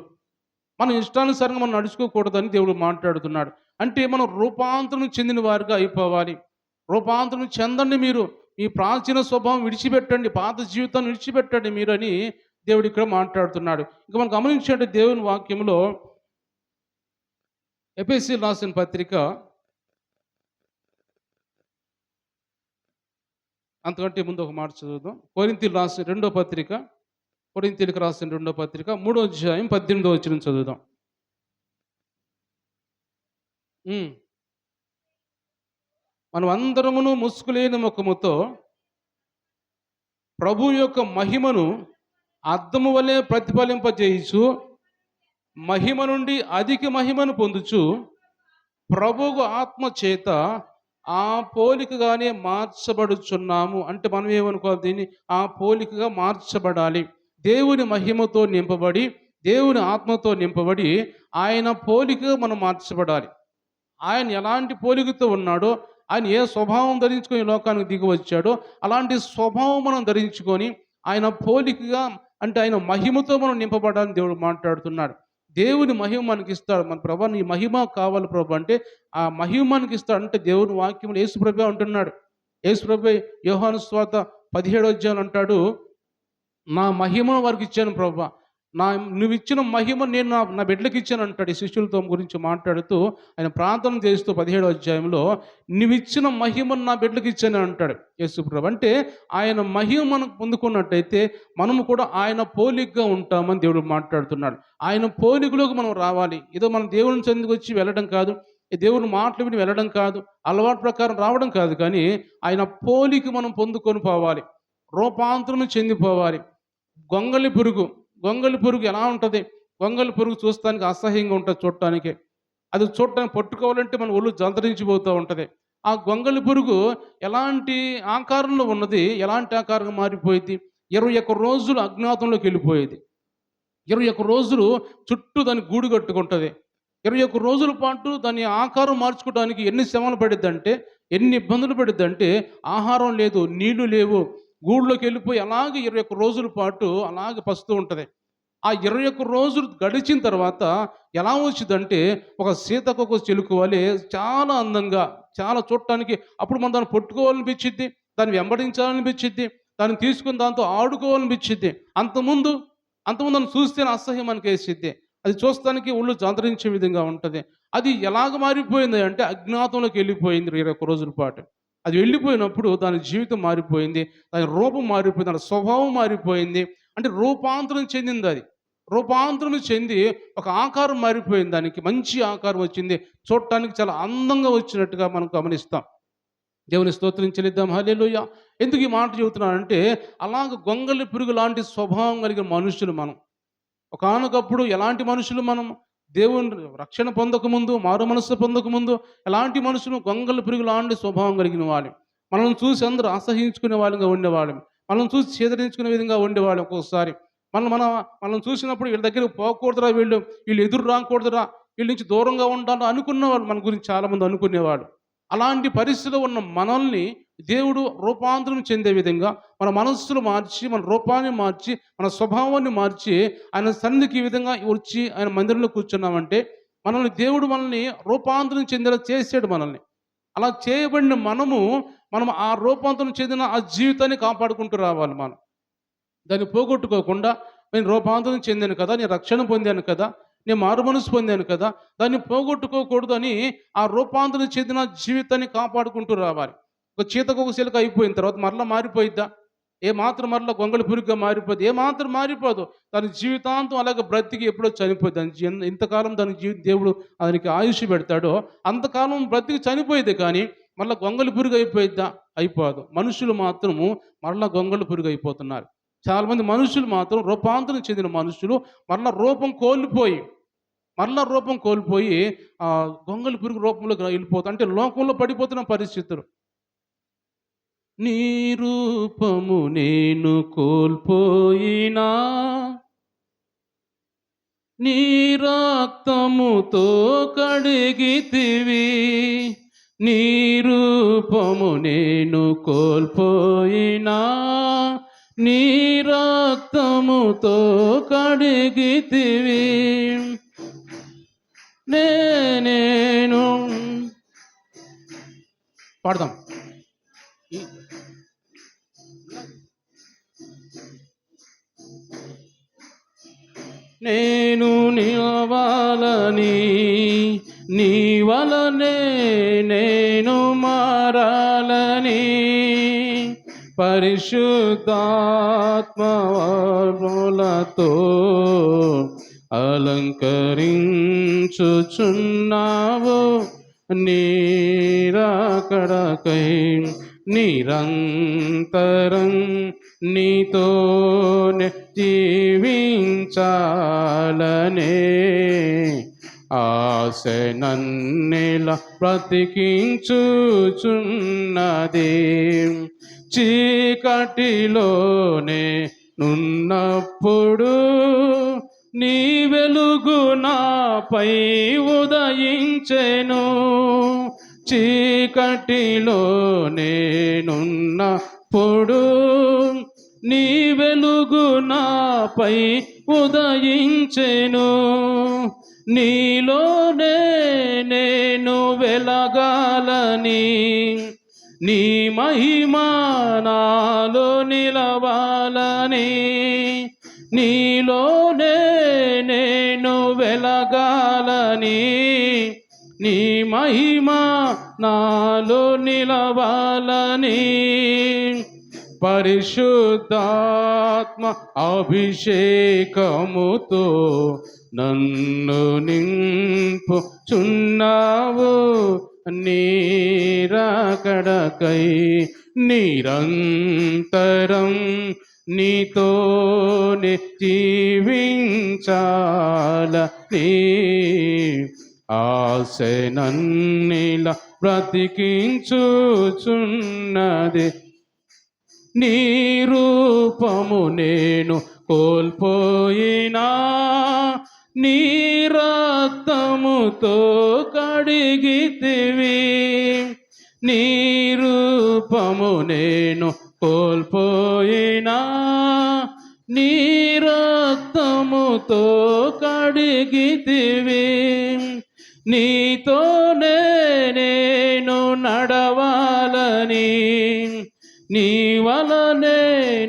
మనం ఇష్టానుసారంగా మనం నడుచుకోకూడదని దేవుడు మాట్లాడుతున్నాడు. అంటే మనం రూపాంతరం చెందిన వారిగా అయిపోవాలి. రూపాంతరం చెందండి మీరు, ఈ ప్రాచీన స్వభావం విడిచిపెట్టండి, పాత జీవితాన్ని విడిచిపెట్టండి మీరు అని దేవుడు ఇక్కడ మాట్లాడుతున్నాడు. ఇంకా మనం గమనించండి దేవుని వాక్యంలో ఎఫెసీయులకు రాసిన పత్రిక, అంతకంటే ముందు ఒక మాట చదువుదాం. కొరింథీయులకు రాసిన రెండో పత్రిక, కొరింథీయులకు రాసిన రెండో పత్రిక 3వ అధ్యాయం 18వ వచనం చదువుదాం. మనం అందరమును ముసుగులేని ముఖముతో ప్రభు యొక్క మహిమను అద్దము వలె ప్రతిఫలింపజేయుచు మహిమ నుండి అధిక మహిమను పొందుచు ప్రభువు ఆత్మ చేత ఆ పోలికగానే మార్చబడుచున్నాము. అంటే మనం ఏమనుకోవాలి, దీన్ని ఆ పోలికగా మార్చబడాలి. దేవుని మహిమతో నింపబడి, దేవుని ఆత్మతో నింపబడి ఆయన పోలికగా మనం మార్చబడాలి. ఆయన ఎలాంటి పోలికతో ఉన్నాడో, ఆయన ఏ స్వభావం ధరించుకొని లోకానికి దిగి వచ్చాడో అలాంటి స్వభావం మనం ధరించుకొని ఆయన పోలికగా, అంటే ఆయన మహిమతో మనం నింపబడాలని దేవుడు మాట్లాడుతున్నాడు. దేవుని మహిమ మనకి ఇస్తాడు. మన ప్రభు నీ మహిమ కావాలి ప్రభు అంటే ఆ మహిమ మనకి ఇస్తాడు. అంటే దేవుని వాక్యంలో యేసుప్రభు అంటున్నాడు. యేసుప్రభు యోహాను సువార్త 17వ అధ్యాయం అంటాడు, నా మహిమను వారికి ఇచ్చాను ప్రభు, నువ్వు ఇచ్చిన మహిమ నేను నా బిడ్డలకు ఇచ్చాను అంటాడు. ఈ శిష్యులతో గురించి మాట్లాడుతూ ఆయన ప్రార్థన చేస్తూ 17వ అధ్యాయంలో నువ్వు ఇచ్చిన మహిమను నా బిడ్డలకు ఇచ్చాను అంటాడు యేసుప్రభు. అంటే ఆయన మహిమ మనం పొందుకున్నట్టయితే మనము కూడా ఆయన పోలికగా ఉంటామని దేవుడు మాట్లాడుతున్నాడు. ఆయన పోలికలోకి మనం రావాలి. ఏదో మనం దేవుని చెందుకు వచ్చి వెళ్ళడం కాదు, దేవుని మాటలు విని వెళ్ళడం కాదు, అలవాటు ప్రకారం రావడం కాదు, కానీ ఆయన పోలిక మనం పొందుకొని పోవాలి, రూపాంతరం చెందిపోవాలి. గొంగళి పురుగు ఎలా ఉంటుంది? గొంగళి పురుగు చూస్తానికి అసహ్యంగా ఉంటుంది చూడటానికి. అది చూడటానికి పట్టుకోవాలంటే మన ఒళ్ళు జంతరించిపోతూ ఉంటుంది. ఆ గొంగళి పురుగు ఎలాంటి ఆకారంలో ఉన్నది, ఎలాంటి ఆకారంగా మారిపోయింది? 21 రోజులు అజ్ఞాతంలోకి వెళ్ళిపోయేది. 21 రోజులు చుట్టూ దాన్ని గూడు కట్టుకుంటుంది. 21 రోజుల పాటు దాన్ని ఆకారం మార్చుకోవడానికి ఎన్ని శ్రమలు పడిద్దంటే, ఎన్ని ఇబ్బందులు పడిద్దంటే, ఆహారం లేదు, నీళ్లు లేవు, గూడులోకి వెళ్ళిపోయి అలాగే 21 రోజుల పాటు అలాగే పస్తూ ఉంటుంది. ఆ 21 రోజులు గడిచిన తర్వాత ఎలా వచ్చిందంటే ఒక సీతాకోక చిలుక వలె చాలా అందంగా, చాలా చూడటానికి అప్పుడు మనం దాన్ని పట్టుకోవాలనిపించిద్ది, దాన్ని వెంబడించాలనిపించిద్ది, దాన్ని తీసుకొని దాంతో ఆడుకోవాలనిపించిద్ది. అంతకుముందు అంతకుముందు దాన్ని చూస్తేనే అసహ్యం మనకేసిద్ది. అది చూస్తానికి ఒళ్ళు జంతరించే విధంగా ఉంటది. అది ఎలాగ మారిపోయింది అంటే అజ్ఞాతంలోకి వెళ్ళిపోయింది 21 రోజుల పాటు. అది వెళ్ళిపోయినప్పుడు దాని జీవితం మారిపోయింది. దాని రూపం మారిపోయింది. దాని స్వభావం మారిపోయింది. అంటే రూపాంతరం చెందిందది. రూపాంతరం చెంది ఒక ఆకారం మారిపోయింది దానికి. మంచి ఆకారం వచ్చింది. చూడటానికి చాలా అందంగా వచ్చినట్టుగా మనం గమనిస్తాం. దేవుని స్తోత్రం చెల్లిద్దాం. హల్లెలూయా! ఎందుకు ఈ మాట చెబుతున్నానంటే అలాగ గొంగళి పురుగు లాంటి స్వభావం కలిగిన మనుషులు మనం. ఒకానొకప్పుడు ఎలాంటి మనుషులు మనం దేవుని రక్షణ పొందకముందు, మారు మనస్సు పొందకముందు ఎలాంటి మనుషులు గొంగళి పురుగు లాంటి స్వభావం కలిగిన వాళ్ళం. మనల్ని చూసి అందరూ అసహ్యించుకునే వాళ్ళంగా ఉండేవాళ్ళం. మనల్ని చూసి చేదరించుకునే విధంగా ఉండేవాళ్ళం ఒక్కొక్కసారి. మనల్ని చూసినప్పుడు వీళ్ళ దగ్గరికి పోకూడదురా వీళ్ళు ఎదురు రాకూడదురా, వీళ్ళ నుంచి దూరంగా ఉండాలని అనుకున్నవాళ్ళు మన గురించి చాలామంది అనుకునేవాళ్ళు. అలాంటి పరిస్థితిలో ఉన్న మనల్ని దేవుడు రూపాంతరం చెందే విధంగా మన మనస్సును మార్చి, మన రూపాన్ని మార్చి, మన స్వభావాన్ని మార్చి ఆయన సన్నిధికి ఈ విధంగా వచ్చి ఆయన మందిరంలో కూర్చున్నామంటే మనల్ని రూపాంతరం చెందేలా చేసాడు మనల్ని. అలా చేయబడిన మనం ఆ రూపాంతరం చెందిన ఆ జీవితాన్ని కాపాడుకుంటూ రావాలి మనం. దాన్ని పోగొట్టుకోకుండా నేను రూపాంతరం చెందాను కదా, నేను రక్షణ పొందాను కదా, నేను మారుమనసు పొందాను కదా, దాన్ని పోగొట్టుకోకూడదని ఆ రూపాంతరం చెందిన జీవితాన్ని కాపాడుకుంటూ రావాలి. ఒక చీతకొక చిలుక అయిపోయిన తర్వాత మరలా మారిపోయిద్దా? ఏమాత్రం మరలా గొంగళి పురుగుగా మారిపోద్ది? ఏమాత్రం మారిపోదు. దాని జీవితాంతం అలాగే బ్రతికి ఎప్పుడో చనిపోద్ది. ఇంతకాలం దేవుడు దానికి ఆయుష్ పెడతాడో అంతకాలం బ్రతికి చనిపోయేది. కానీ మరలా గొంగళి పురుగు అయిపోయిద్దా? అయిపోదు. మనుషులు మాత్రము మరలా గొంగళి పురుగు అయిపోతున్నారు. చాలామంది మనుషులు మాత్రం రూపాంతరం చెందిన మనుషులు మరలా రూపం కోల్పోయి గొంగళి పురుగు రూపంలోకి వెళ్ళిపోతారు. అంటే లోకంలో పడిపోతున్న పరిస్థితులు. నీ రూపము నేను కోల్పోయినా, నీ రక్తముతో కడిగితివి. నీ రూపము నేను కోల్పోయినా, నీ రక్తముతో కడిగితివి. నేను పాడదాం. నేను నిలవాలని నీ వలనే నేను మారాలని పరిశుద్ధాత్మలతో అలంకరించుచున్నావు. నీరాకడకై నిరంతరం నీతోనే జీవించాలనే ఆశ నన్నెలా బ్రతికించుచున్నది. చీకటిలోనే నున్నప్పుడు నీ వెలుగు నాపై ఉదయించెను. చీకటిలోనే నున్నప్పుడు నీ వెలుగు నాపై ఉదయించెను. నీలోనే నేను వెలగాలని, నీ మహిమ నాలో నిలవాలని, నీలోనే నేను వెలగాలని, నీ మహిమ నాలో నిలవాలని పరిశుద్ధాత్మ అభిషేకముతో నన్ను నింపుచున్నావు. నీరాకడకై నిరంతరం నీతోనే జీవించాలని ఆశ నన్నిలా బ్రతికించుచున్నది. నీ రూపము నేను కోల్పోయినా, నీ రక్తముతో కడిగితివి. నీ రూపము నేను కోల్పోయినా నీ రక్తముతో కడిగితివి. నీతోనే నేను నడవాలని, నీ వలనే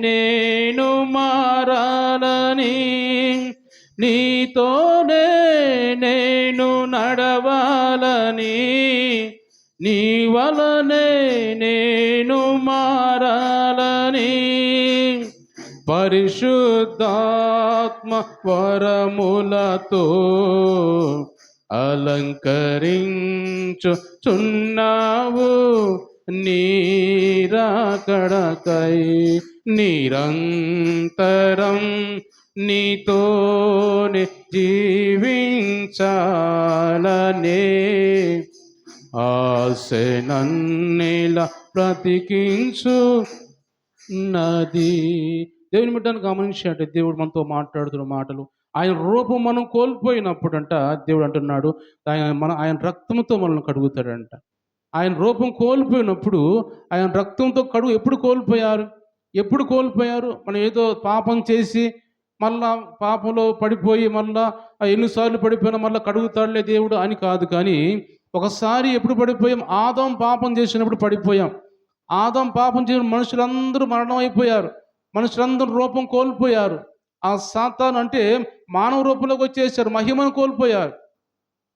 నేను మారాలని, నీతోనే నేను నడవాలని, నీ వలనే నేను మారాలని, పరిశుద్ధాత్మ వరములతో అలంకరించుచున్నావు. నీరాకడకై నిరంతరం నీతోనే జీవించాలనే ఆశ నన్నిలా బ్రతికించు నది. దేవుని బిడ్డను గమనించాడు. దేవుడు మనతో మాట్లాడుతున్న మాటలు, ఆయన రూపం మనం కోల్పోయినప్పుడంట దేవుడు అంటున్నాడు ఆయన రక్తంతో మనల్ని కడుగుతాడంట. ఆయన రూపం కోల్పోయినప్పుడు ఆయన రక్తంతో ఎప్పుడు కోల్పోయారు? మనం ఏదో పాపం చేసి మళ్ళా పాపంలో పడిపోయి మళ్ళా ఎన్నిసార్లు పడిపోయినా మళ్ళీ కడుగుతాడులే దేవుడు అని కాదు. కానీ ఒకసారి ఎప్పుడు పడిపోయాం? ఆదాం పాపం చేసినప్పుడు పడిపోయాం. ఆదాం పాపం చేసిన మనుషులందరూ మరణం అయిపోయారు. మనుషులందరూ రూపం కోల్పోయారు. ఆ సాతాను అంటే మానవ రూపంలోకి వచ్చేసారు. మహిమను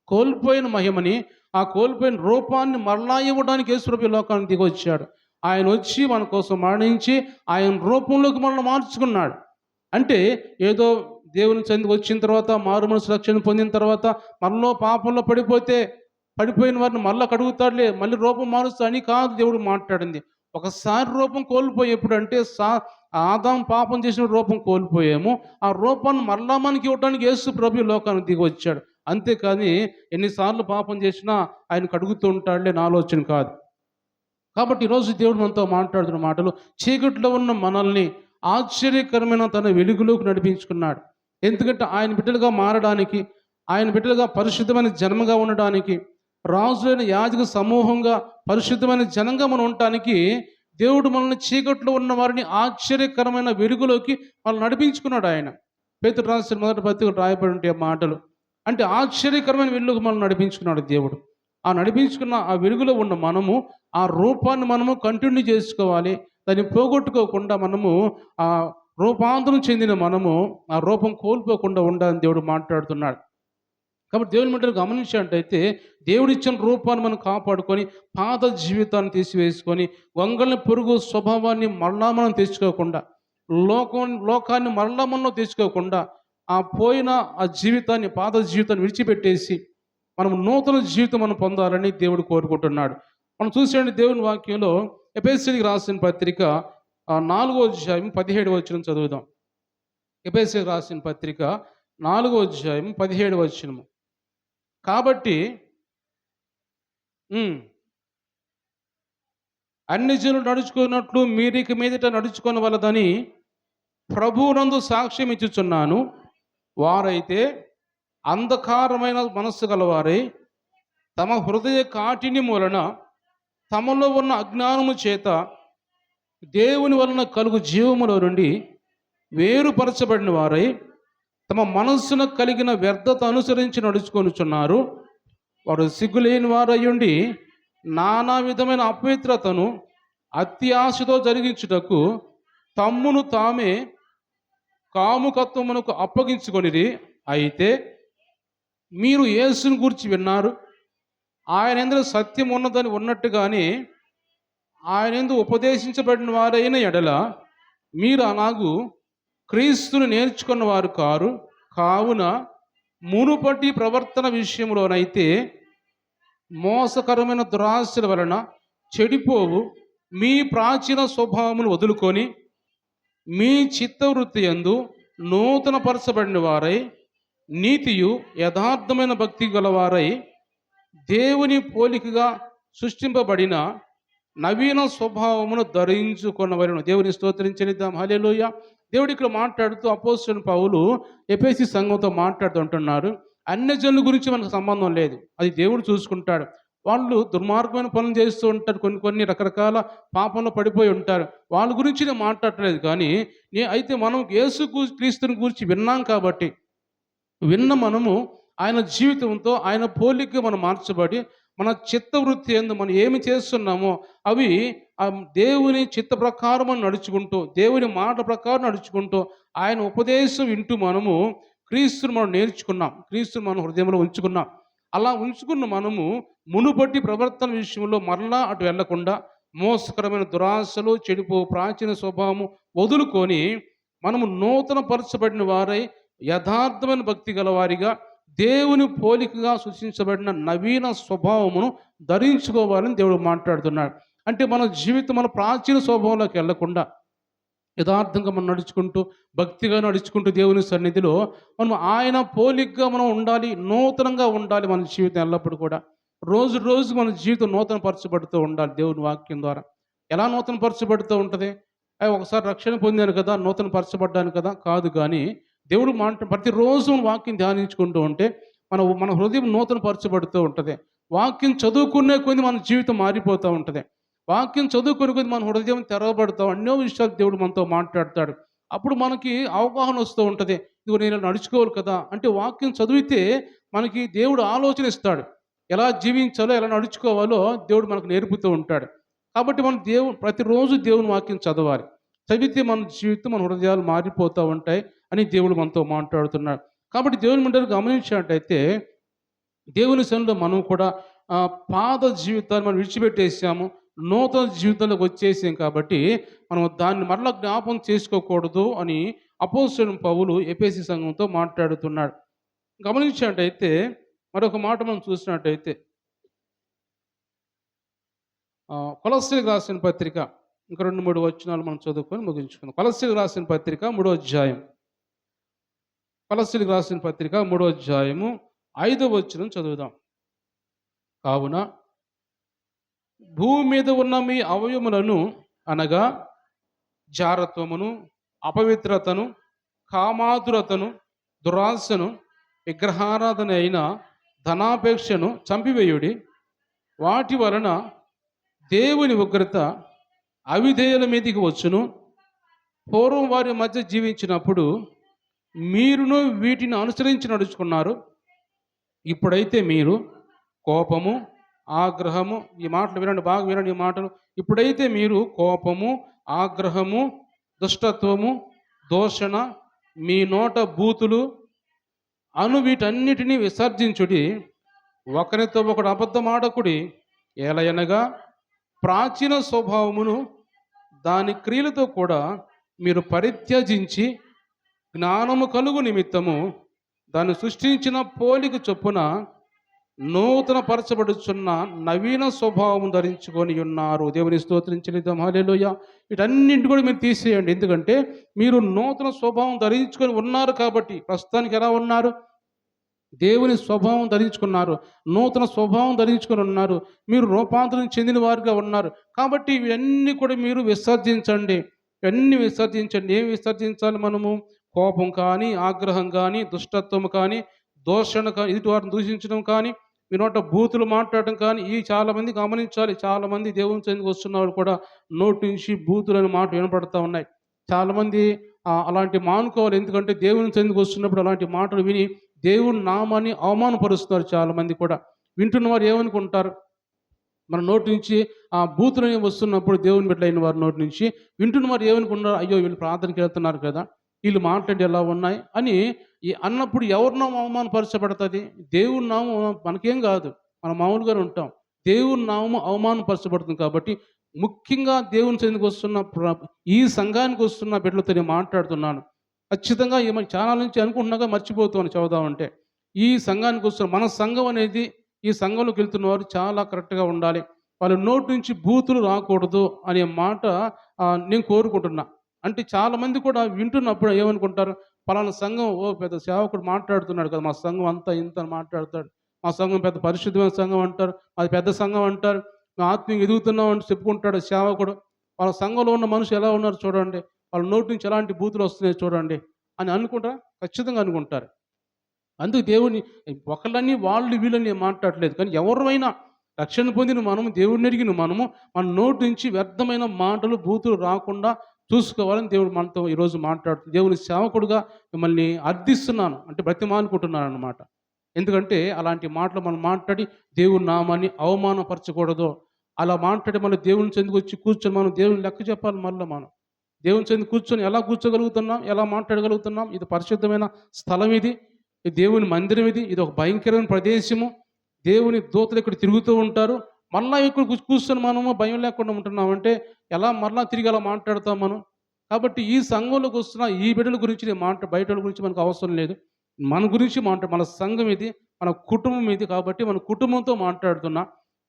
కోల్పోయిన మహిమని, ఆ కోల్పోయిన రూపాన్ని మరలా ఇవ్వడానికి యేసుప్రభు లోకానికి దిగి వచ్చాడు. ఆయన వచ్చి మన కోసం మరణించి ఆయన రూపంలోకి మనల్ని మార్చుకున్నాడు. అంటే ఏదో దేవుని చెందికి వచ్చిన తర్వాత, మారు మనసు రక్షణ పొందిన తర్వాత మనలో పాపంలో పడిపోయిన వారిని మళ్ళీ కడుగుతాడులే, మళ్ళీ రూపం మారుస్తా అని కాదు దేవుడు మాట్లాడింది. ఒకసారి రూపం కోల్పోయి ఎప్పుడంటే ఆదాం పాపం చేసిన రూపం కోల్పోయాము. ఆ రూపాన్ని మరలా మనకి ఇవ్వడానికి యేసు ప్రభు లోకానికి దిగి వచ్చాడు. అంతేకాని ఎన్నిసార్లు పాపం చేసినా ఆయన కడుగుతూ ఉంటాడులే నా ఆలోచన కాదు. కాబట్టి ఈరోజు దేవుడు మనతో మాట్లాడుతున్న మాటలు, చీకట్లో ఉన్న మనల్ని ఆశ్చర్యకరమైన తన వెలుగులోకి నడిపించుకున్నాడు. ఎందుకంటే ఆయన బిడ్డలుగా మారడానికి, ఆయన బిడ్డలుగా పరిశుద్ధమైన జన్మగా ఉండడానికి, రాజులైన యాజక సమూహంగా పరిశుద్ధమైన జనంగా మనం ఉండటానికి దేవుడు మనల్ని చీకట్లో ఉన్న వారిని ఆశ్చర్యకరమైన వెలుగులోకి మనల్ని నడిపించుకున్నాడు. ఆయన పేతురు రాసిన మొదటి పత్రికలో రాయబడి ఉంటే మాటలు అంటే ఆశ్చర్యకరమైన వెలుగులోకి మనల్ని నడిపించుకున్నాడు దేవుడు. ఆ నడిపించుకున్న ఆ వెలుగులో ఉన్న మనము ఆ రూపాన్ని మనము కంటిన్యూ చేసుకోవాలి. దాన్ని పోగొట్టుకోకుండా మనము ఆ రూపాంతరం చెందిన మనము ఆ రూపం కోల్పోకుండా ఉండాలని దేవుడు మాట్లాడుతున్నాడు. కాబట్టి దేవుని బిడ్డలు గమనించినట్టయితే దేవుడిచ్చిన రూపాన్ని మనం కాపాడుకొని పాత జీవితాన్ని తీసివేసుకొని వంగల్ని పొరుగు స్వభావాన్ని మరలా మనం తెచ్చుకోకుండా, లోకాన్ని మరలా మనం తెచ్చుకోకుండా ఆ పోయిన ఆ జీవితాన్ని, పాత జీవితాన్ని విడిచిపెట్టేసి మనం నూతన జీవితం మనం పొందాలని దేవుడు కోరుకుంటున్నాడు. మనం చూసేయండి దేవుని వాక్యంలో ఎఫెసీయులకు రాసిన పత్రిక 4వ అధ్యాయం 17వ వచనం చదువుదాం. ఎఫెసీయులకు రాసిన పత్రిక 4వ అధ్యాయం 17వ వచనము. కాబట్టి అన్ని జనులు నడుచుకున్నట్లు మీరిక మీదట నడుచుకొనవలదని ప్రభువునందు సాక్ష్యం ఇచ్చుచున్నాను. వారైతే అంధకారమైన మనస్సు గలవారై తమ హృదయ కాఠిన్యం వలన తమలో ఉన్న అజ్ఞానము చేత దేవుని వలన కలుగు జీవములో నుండి వేరుపరచబడిన వారై తమ మనస్సును కలిగిన వ్యర్థత అనుసరించి నడుచుకొనుచున్నారు. వారు సిగ్గులేని వారయ్యుండి నానా విధమైన అపవిత్రతను అత్యాశతో జరిగించుటకు తమ్మును తామే కాముకత్వమునకు అప్పగించుకొనిరి. అయితే మీరు యేసుని గురించి విన్నారు, ఆయన యందు సత్యం ఉన్నదని ఉన్నట్టుగానే ఆయన యందు ఉపదేశించబడిన వారైన ఎడల మీరు అలాగూ క్రీస్తుని నేర్చుకున్న వారు కారు. కావున మునుపటి ప్రవర్తన విషయంలోనైతే మోసకరమైన దురాశల వలన చెడిపోవు మీ ప్రాచీన స్వభావమును వదులుకొని మీ చిత్తవృత్తి యందు నూతన పరచబడిన వారై నీతియు యథార్థమైన భక్తి గలవారై దేవుని పోలికగా సృష్టింపబడిన నవీన స్వభావమును ధరించుకున్నవారు. దేవుని స్తోత్రించనిద్దాం. హల్లెలూయా. దేవుడు ఇక్కడ మాట్లాడుతూ అపోస్తలుడైన పౌలు ఎఫెసీ సంఘంతో మాట్లాడుతూ ఉంటున్నారు. అన్యజనుల గురించి మనకు సంబంధం లేదు, అది దేవుడు చూసుకుంటాడు. వాళ్ళు దుర్మార్గమైన పనులు చేస్తూ ఉంటారు. కొన్ని కొన్ని రకరకాల పాపంలో పడిపోయి ఉంటారు. వాళ్ళ గురించి నేను మాట్లాడట్లేదు కానీ, అయితే మనం క్రీస్తుని గూర్చి విన్నాం కాబట్టి, విన్న మనము ఆయన జీవితంతో ఆయన పోలికగా మనం మార్చబడి, మన చిత్తవృత్తి యందు మనం ఏమి చేస్తున్నామో అవి దేవుని చిత్త ప్రకారం మనం నడుచుకుంటూ, దేవుని మాట ప్రకారం నడుచుకుంటూ, ఆయన ఉపదేశం వింటూ మనము క్రీస్తుని మనం నేర్చుకున్నాం. క్రీస్తుని మన హృదయంలో ఉంచుకున్నాం. అలా ఉంచుకున్న మనము మునుపటి ప్రవర్తన విషయంలో మరలా అటు వెళ్ళకుండా, మోసకరమైన దురాశలు, ప్రాచీన స్వభావము వదులుకొని, మనము నూతన పరచబడిన వారై యథార్థమైన భక్తి గలవారిగా దేవుని పోలికగా సృష్టించబడిన నవీన స్వభావమును ధరించుకోవాలని దేవుడు మాట్లాడుతున్నాడు. అంటే మన జీవితం మన ప్రాచీన స్వభావంలోకి వెళ్ళకుండా యథార్థంగా మనం నడుచుకుంటూ, భక్తిగా నడుచుకుంటూ దేవుని సన్నిధిలో మనం ఆయన పోలికగా మనం ఉండాలి. నూతనంగా ఉండాలి మన జీవితం ఎల్లప్పుడూ కూడా. రోజు రోజు మన జీవితం నూతన పరచబడుతూ ఉండాలి దేవుని వాక్యం ద్వారా. ఎలా నూతన పరచబడుతూ ఉంటుంది? ఒకసారి రక్షణ పొందాను కదా, నూతన పరచబడ్డాను కదా కాదు. కానీ దేవుడు ప్రతిరోజు వాక్యం ధ్యానించుకుంటూ ఉంటే మన హృదయం నూతన పరచబడుతూ ఉంటుంది. వాక్యం చదువుకునే కొద్ది మన జీవితం మారిపోతూ ఉంటుంది. వాక్యం చదువుకునే కొద్ది మన హృదయం తెరవబడతాం. ఎన్నో విషయాలు దేవుడు మనతో మాట్లాడతాడు. అప్పుడు మనకి అవగాహన వస్తూ ఉంటుంది. ఇదిగో నేను నడుచుకోవాలి కదా అంటే, వాక్యం చదివితే మనకి దేవుడు ఆలోచన ఇస్తాడు. ఎలా జీవించాలో, ఎలా నడుచుకోవాలో దేవుడు మనకు నేర్పుతూ ఉంటాడు. కాబట్టి మనం ప్రతిరోజు దేవుని వాక్యం చదవాలి. చదివితే మన జీవితం, మన హృదయాలు మారిపోతూ ఉంటాయి అని దేవుడు మనతో మాట్లాడుతున్నాడు. కాబట్టి దేవుని బిడ్డలు గమనించినట్టయితే, దేవుని సన్నిధిలో మనం కూడా పాత జీవితాన్ని మనం విడిచిపెట్టేసాము. నూతన జీవితంలోకి వచ్చేసాం కాబట్టి మనం దాన్ని మరలా జ్ఞాపకం చేసుకోకూడదు అని అపోస్తలుడైన పౌలు ఎఫెసీ సంఘంతో మాట్లాడుతున్నాడు. గమనించినట్టయితే మరొక మాట మనం చూసినట్టయితే, కొలస్సీలకు రాసిన పత్రిక ఇంకా 2-3 వచనాలు మనం చదువుకొని ముగించుకుందాం. కొలస్సీలకు రాసిన పత్రిక 3వ అధ్యాయం. కొలస్సీలకు రాసిన పత్రిక 3వ అధ్యాయము 5వ వచనం చదువుదాం. కావున భూమి మీద ఉన్న మీ అవయములను అనగా జారత్వమును, అపవిత్రతను, కామాతురతను, దురాశను, విగ్రహారాధన అయిన ధనాపేక్షను చంపివేయుడి. వాటి వలన దేవుని ఉగ్రత అవిధేయుల మీదికి వచ్చును. పూర్వం వారి మధ్య జీవించినప్పుడు మీరును వీటిని అనుసరించి నడుచుకున్నారు. ఇప్పుడైతే మీరు కోపము, ఆగ్రహము, ఈ మాటలు వినండి, బాగా వినండి ఈ మాటలు. ఇప్పుడైతే మీరు కోపము, ఆగ్రహము, దుష్టత్వము, దూషణ, మీ నోట బూతులు అను వీటన్నిటినీ విసర్జించుడి. ఒకరితో ఒకడు అబద్ధమాడకుడి. ఏలయనగా ప్రాచీన స్వభావమును దాని క్రియలతో కూడా మీరు పరిత్యజించి జ్ఞానము కలుగు నిమిత్తము దాన్ని సృష్టించిన పోలిక చొప్పున నూతన పరచబడుచున్న నవీన స్వభావం ధరించుకొని ఉన్నారు. దేవుని స్తోత్రించలేదాం. హల్లెలూయా. వీటన్నింటి కూడా మీరు తీసేయండి. ఎందుకంటే మీరు నూతన స్వభావం ధరించుకొని ఉన్నారు కాబట్టి. ప్రస్తుతానికి ఎలా ఉన్నారు? దేవుని స్వభావం ధరించుకున్నారు, నూతన స్వభావం ధరించుకొని ఉన్నారు, మీరు రూపాంతరం చెందిన వారుగా ఉన్నారు. కాబట్టి ఇవన్నీ కూడా మీరు విసర్జించండి. ఇవన్నీ విసర్జించండి. ఏమి విసర్జించాలి మనము? కోపం కానీ, ఆగ్రహం కానీ, దుష్టత్వం కానీ, దూషణ కానీ, ఎదుటి వారిని దూషించడం కానీ, మీ నోట బూతులు మాట్లాడటం కానీ, ఈ చాలామంది గమనించాలి. చాలామంది దేవుని చెందికి వస్తున్న వాళ్ళు కూడా నోటి నుంచి బూతులని మాట వినపడతా ఉన్నాయి. చాలామంది అలాంటి మానుకోవాలి. ఎందుకంటే దేవుని చెందికి వస్తున్నప్పుడు అలాంటి మాటలు విని దేవుని నామాన్ని అవమానపరుస్తున్నారు. చాలామంది కూడా వింటున్న వారు ఏమనుకుంటారు? మన నోటి నుంచి బూతులని వస్తున్నప్పుడు దేవుని బిడ్డలైన వారి నోటి నుంచి వింటున్న వారు ఏమనుకుంటారు? అయ్యో, వీళ్ళు ప్రార్థనకి వెళ్తున్నారు కదా, వీళ్ళు మాట్లాడి ఎలా ఉన్నాయి అని అన్నప్పుడు ఎవరి నామం అవమానపరచబడుతుంది? దేవుని నామం మనకేం కాదు, మనం మామూలుగానే ఉంటాం. దేవుని నామం అవమానపరచబడుతుంది. కాబట్టి ముఖ్యంగా దేవుని చెందుకు వస్తున్న ఈ సంఘానికి వస్తున్న బిడ్డలతో నేను మాట్లాడుతున్నాను. ఖచ్చితంగా చాలా నుంచి అనుకుంటున్నాగా మర్చిపోతామని చదువుదామంటే, ఈ సంఘానికి వస్తున్న మన సంఘం అనేది, ఈ సంఘంలోకి వెళ్తున్న వారు చాలా కరెక్ట్గా ఉండాలి. వాళ్ళ నోటి నుంచి బూతులు రాకూడదు అనే మాట నేను కోరుకుంటున్నా. అంటే చాలామంది కూడా వింటున్నప్పుడు ఏమనుకుంటారు? పలానా సంఘం పెద్ద సేవకుడు మాట్లాడుతున్నాడు కదా, మా సంఘం అంతా ఇంత మాట్లాడతాడు, మా సంఘం పెద్ద పరిశుద్ధమైన సంఘం అంటారు, అది పెద్ద సంఘం అంటారు, మేము ఆత్మీయంగా ఎదుగుతున్నాం అని చెప్పుకుంటాడు సేవకుడు. వాళ్ళ సంఘంలో ఉన్న మనుషులు ఎలా ఉన్నారు చూడండి, వాళ్ళ నోటి నుంచి ఎలాంటి బూతులు వస్తున్నాయి చూడండి అని అనుకుంటారా? ఖచ్చితంగా అనుకుంటారు. అందుకు దేవుని ఒకళ్ళని వాళ్ళు వీళ్ళని మాట్లాడలేదు. కానీ ఎవరైనా రక్షణ పొందిన మనము, దేవుడిని ఎరిగిన మనము, మన నోటి నుంచి వ్యర్థమైన మాటలు, బూతులు రాకుండా చూసుకోవాలని దేవుడు మనతో ఈరోజు మాట్లాడుతుంది. దేవుని సేవకుడుగా మిమ్మల్ని అర్థిస్తున్నాను, అంటే బ్రతిమాలుకుంటున్నాను అన్నమాట. ఎందుకంటే అలాంటి మాటలు మనం మాట్లాడి దేవుని నామాన్ని అవమానపరచకూడదు. అలా మాట్లాడి మళ్ళీ దేవుని చెందుకు వచ్చి కూర్చొని మనం దేవుని లెక్క చెప్పాలి. మళ్ళీ మనం దేవుని చెంది కూర్చొని ఎలా కూర్చోగలుగుతున్నాం, ఎలా మాట్లాడగలుగుతున్నాం? ఇది పరిశుద్ధమైన స్థలం, ఇది దేవుని మందిరం, ఇది ఒక భయంకరమైన ప్రదేశము. దేవుని దూతలు ఇక్కడ తిరుగుతూ ఉంటారు. మళ్ళా ఇక్కడ కూర్చొని మనము భయం లేకుండా ఉంటున్నామంటే ఎలా మరలా తిరిగి అలా మాట్లాడతాం మనం? కాబట్టి ఈ సంఘంలోకి వస్తున్న ఈ బిడ్డల గురించి నేను బయట వాళ్ళ గురించి మనకు అవసరం లేదు. మన గురించి మన సంఘం ఇది, మన కుటుంబం ఇది. కాబట్టి మన కుటుంబంతో మాట్లాడుతున్నా.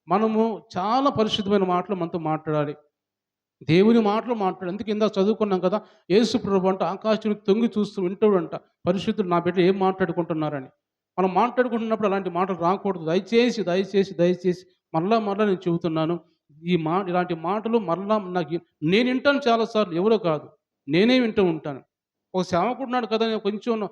మనము చాలా పరిశుద్ధమైన మాటలు మనతో మాట్లాడాలి. దేవుని మాటలు మాట్లాడు. అందుకే ఇందాక చదువుకున్నాం కదా, యేసు ప్రభు అంట ఆకాశం తొంగి చూస్తూ వింటాడంట, పరిశుద్ధులు నా బిడ్డ ఏం మాట్లాడుకుంటున్నారని. మనం మాట్లాడుకుంటున్నప్పుడు అలాంటి మాటలు రాకూడదు. దయచేసి దయచేసి దయచేసి మరలా నేను చెబుతున్నాను, ఇలాంటి మాటలు మరలా నేను వింటాను చాలాసార్లు, ఎవరో కాదు, నేనే వింటూ ఉంటాను. ఒక సేవకుడు ఉన్నాడు కదా, నేను కొంచెం